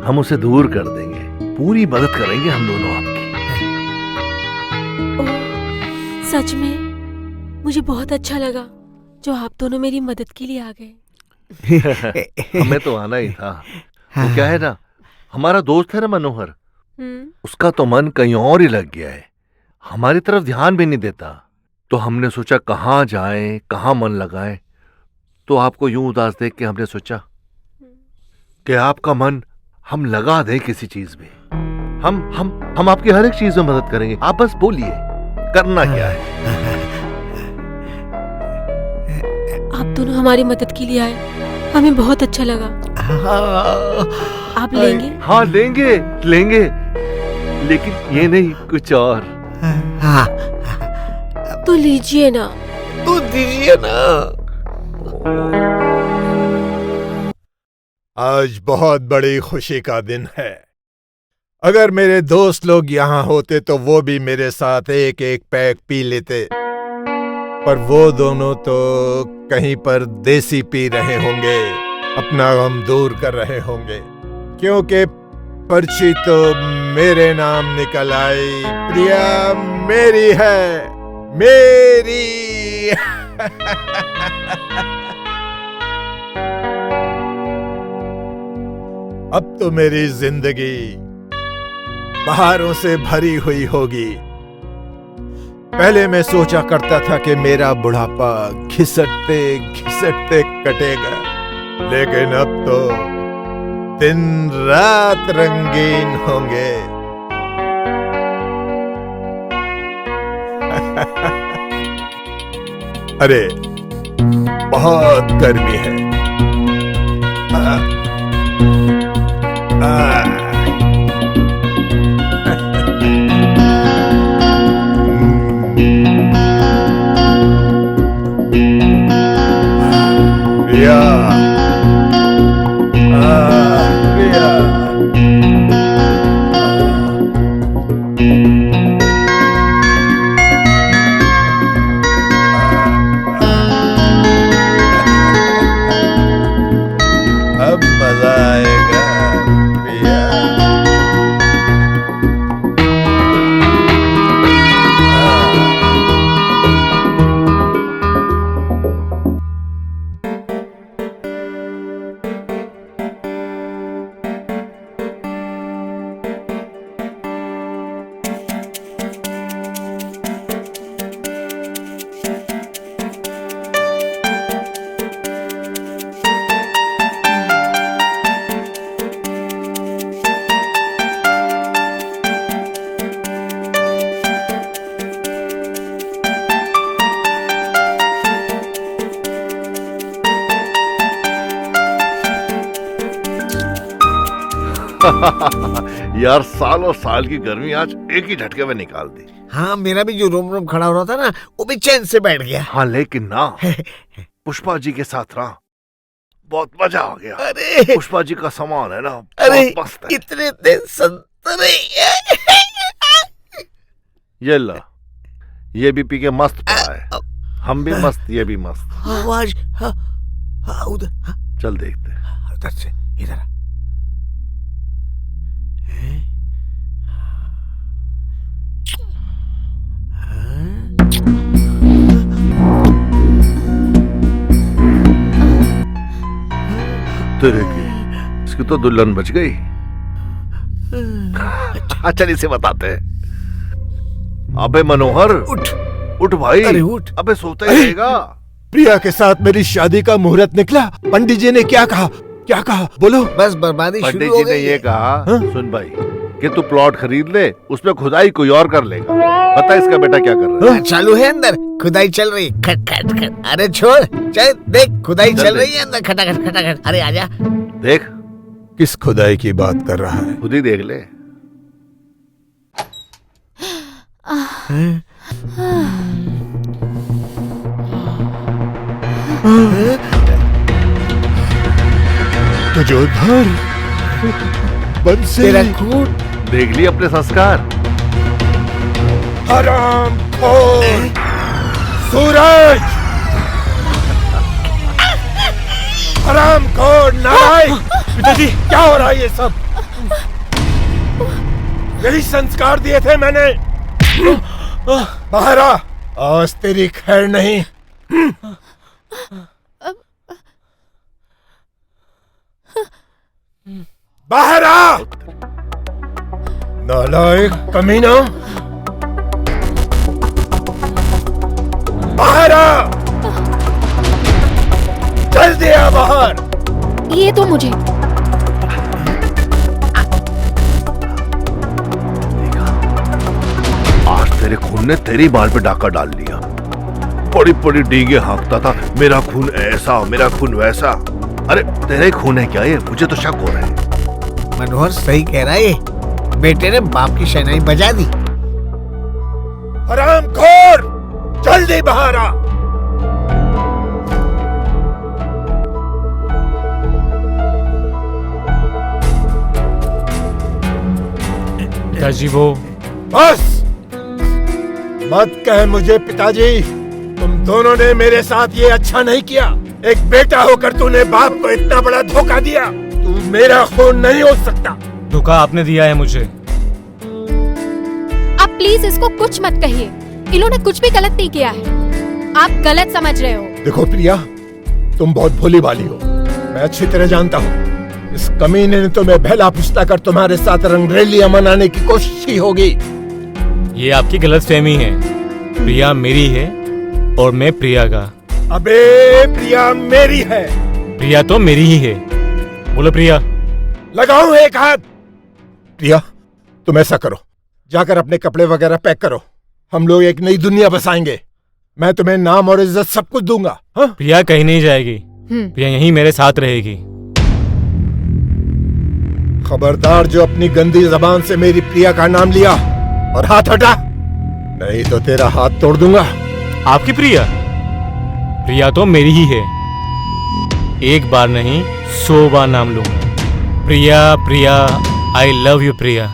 हम उसे दूर कर देंगे। पूरी मदद करेंगे हम दोनों आपकी। ओह, सच में मुझे बहुत अच्छा लगा जो आप दोनों मेरी मदद के लिए आ गए। हमें तो आना ही था। वो क्या है ना, हमारा दोस्त है ना मनोहर, उसका तो मन कहीं और ही लग गया है, हमारी तरफ ध्यान भी नहीं देता। तो हमने सोचा कहाँ जाएं, कहाँ मन लगाएं। तो आपको यूं उदास देख के हमने सोचा कि आपका मन हम लगा दें किसी चीज में। हम आपकी हर एक चीज में मदद करेंगे। आप बस बोलिए करना क्या है। आप दोनों हमारी मदद के लिए आए, हमें बहुत अच्छा लगा। आप लेंगे? हाँ लेंगे, लेंगे, लेकिन ये नहीं, कुछ और। हाँ, तो लीजिए ना। तो दीजिए ना। आज बहुत बड़ी खुशी का दिन है। अगर मेरे दोस्त लोग यहाँ होते तो वो भी मेरे साथ एक एक पैक पी लेते, पर वो दोनों तो कहीं पर देसी पी रहे होंगे, अपना गम दूर कर रहे होंगे, क्योंकि पर्ची तो मेरे नाम निकल आई। प्रिया मेरी है, मेरी। अब तो मेरी जिंदगी बहारों से भरी हुई होगी। पहले मैं सोचा करता था कि मेरा बुढ़ापा घिसटते घिसटते कटेगा, लेकिन अब तो दिन रात रंगीन होंगे। अरे बहुत गर्मी है। प्रिया, प्रिया। अब मजा आएगा प्रिया। यार सालों साल की गर्मी आज एक ही झटके में निकाल दी। हाँ, मेरा भी जो रोम रोम खड़ा हो रहा था ना, वो भी चैन से बैठ गया। हाँ लेकिन ना पुष्पा जी के साथ रहा, बहुत मजा आ गया। अरे पुष्पा जी का सामान है ना, अरे बहुत मस्त है। इतने संतरे। ये ला, ये भी पी के मस्त पड़ा है। हम भी मस्त, ये भी मस्त। आवाज, हाँ, हाँ, उधर, हाँ, चल देखते हैं। उधर से इधर। तेरे की इसकी तो दुल्हन बच गई। चल इसे बताते हैं। अबे मनोहर उठ, उठ भाई। अरे उठ। अबे सोता ही रहेगा। प्रिया के साथ मेरी शादी का मुहूर्त निकला। पंडित जी ने क्या कहा? क्या कहा? बोलो। बस बर्बादी शुरू पंडित हो जी ने गई। ये कहा, हाँ? सुन भाई, कि तू प्लॉट खरीद ले, उसमें खुदाई कोई और कर लेगा। पता है इसका बेटा क्या कर रहा है? चालू है अंदर, खुदाई चल रही। खट खट खट। अरे छोड़, चल देख, खुदाई चल चल देख। रही है अंदर। खटाखट खटाखट। अरे आजा। देख, किस खुदाई की बात कर रहा है? खुद ही देख ले। तुझो धर बंसी। तेरा खून। देख ली अपने संस्कार। हराम खोर सूरज, हराम खोर नारायण। पिताजी क्या हो रहा है ये सब? यही संस्कार दिए थे मैंने। बाहर आ, आज तेरी खैर नहीं। बाहर आ, नालायक कमीना। बाहर आ, जल्दी आ बाहर। ये तो मुझे आज तेरे खून ने तेरी बाल पे डाका डाल लिया। बड़ी बड़ी डींगे हाँकता था, मेरा खून ऐसा, मेरा खून वैसा। अरे तेरा ही खून है क्या ये? मुझे तो शक हो रहा है। मनोहर सही कह रहा है, बेटे ने बाप की शहनाई बजा दी। हराम खोर, जल्दी बाहर आ। पिताजी वो बस मत कह मुझे पिताजी। तुम दोनों ने मेरे साथ ये अच्छा नहीं किया। एक बेटा होकर तूने बाप को इतना बड़ा धोखा दिया। तू मेरा खून नहीं हो सकता। धोखा आपने दिया है मुझे। आप प्लीज इसको कुछ मत कहिए। इन्होंने कुछ भी गलत नहीं किया है, आप गलत समझ रहे हो। देखो प्रिया, तुम बहुत भोली भाली हो, मैं अच्छी तरह जानता हूँ। इस कमीने ने तुम्हें बहला फुसला कर तुम्हारे साथ रंगरेलियां मनाने की कोशिश की होगी। ये आपकी गलतफहमी है। प्रिया मेरी है और मैं प्रिया का। अबे प्रिया मेरी है। प्रिया तो मेरी ही है। बोलो प्रिया। लगाओ एक हाथ। प्रिया तुम ऐसा करो, जाकर अपने कपड़े वगैरह पैक करो। हम लोग एक नई दुनिया बसाएंगे। मैं तुम्हें नाम और इज्जत सब कुछ दूंगा। हाँ? प्रिया कहीं नहीं जाएगी। प्रिया यहीं मेरे साथ रहेगी। खबरदार जो अपनी गंदी जबान से मेरी प्रिया का नाम लिया, और हाथ हटा, नहीं तो तेरा हाथ तोड़ दूंगा। आपकी प्रिया? प्रिया तो मेरी ही है। एक बार नहीं 100 बार नाम लूंगा। प्रिया प्रिया, आई लव यू प्रिया।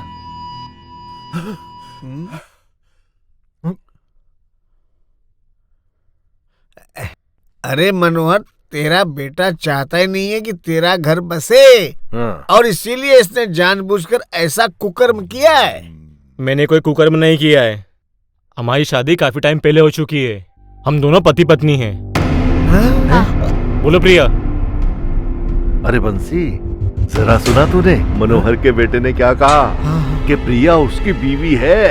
अरे मनोहर, तेरा बेटा चाहता ही नहीं है कि तेरा घर बसे, हाँ। और इसीलिए इसने जानबूझकर ऐसा कुकर्म किया है। मैंने कोई कुकर्म नहीं किया है। हमारी शादी काफी टाइम पहले हो चुकी है। हम दोनों पति पत्नी हैं। बोलो प्रिया। अरे बंसी, जरा सुना तूने मनोहर के बेटे ने क्या कहा? कि प्रिया उसकी बीवी है।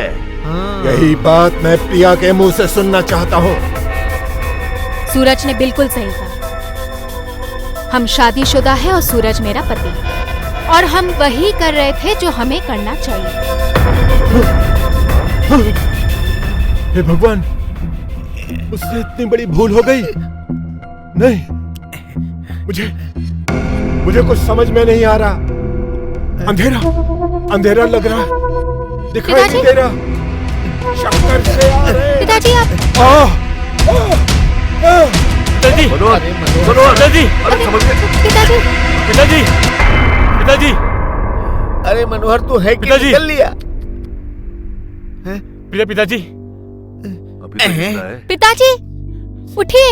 यही बात मैं प्रिया के मुंह से सुनना चाहता हूँ। सूरज ने बिल्कुल सही कहा। हम शादीशुदा है और सूरज मेरा पति है, और हम वही कर रहे थे जो हमें करना चाहिए। हे भगवान, उससे इतनी बड़ी भूल हो गई। नहीं, मुझे कुछ समझ में नहीं आ रहा। अंधेरा अंधेरा लग रहा है, दिखाई नहीं दे रहा, शक्कर से आ रहे। पिताजी आप पिताजी पिताजी अरे समझ गए पिताजी पिताजी पिताजी अरे मनोहर तू है कि पिताजी। निकल लिया? पिताजी अभी तो जिंदा है। पिताजी उठिए।